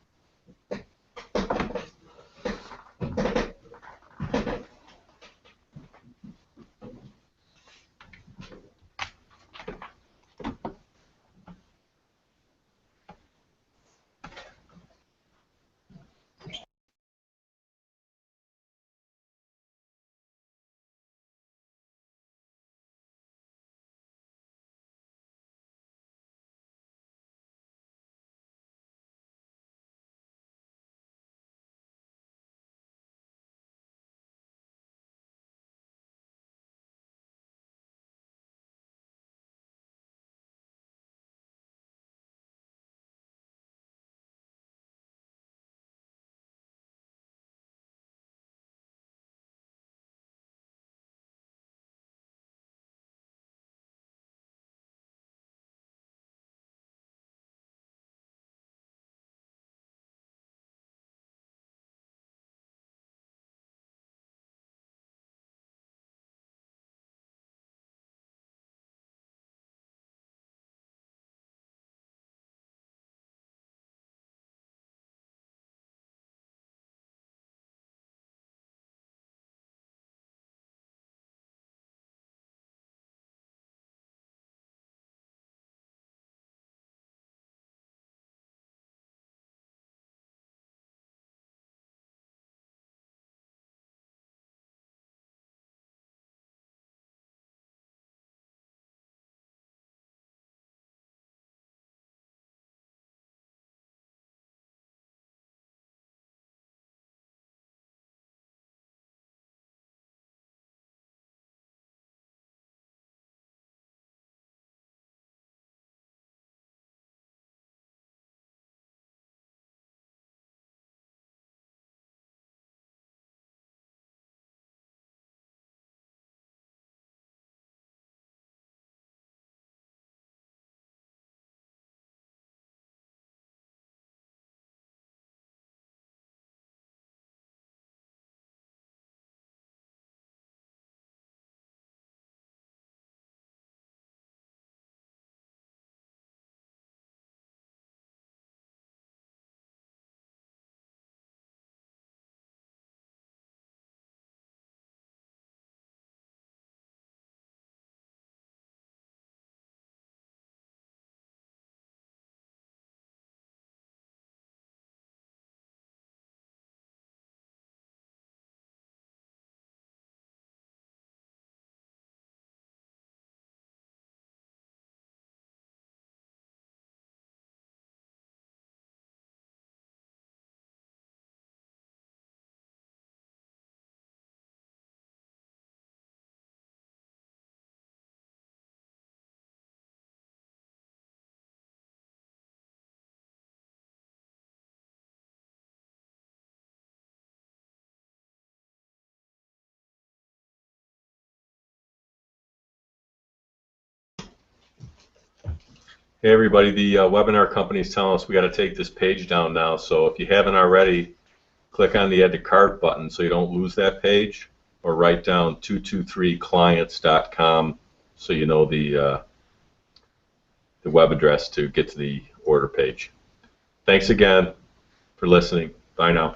Hey everybody, the webinar company is telling us we got to take this page down now, so if you haven't already, click on the Add to Cart button so you don't lose that page, or write down 223clients.com so you know the web address to get to the order page. Thanks again for listening. Bye now.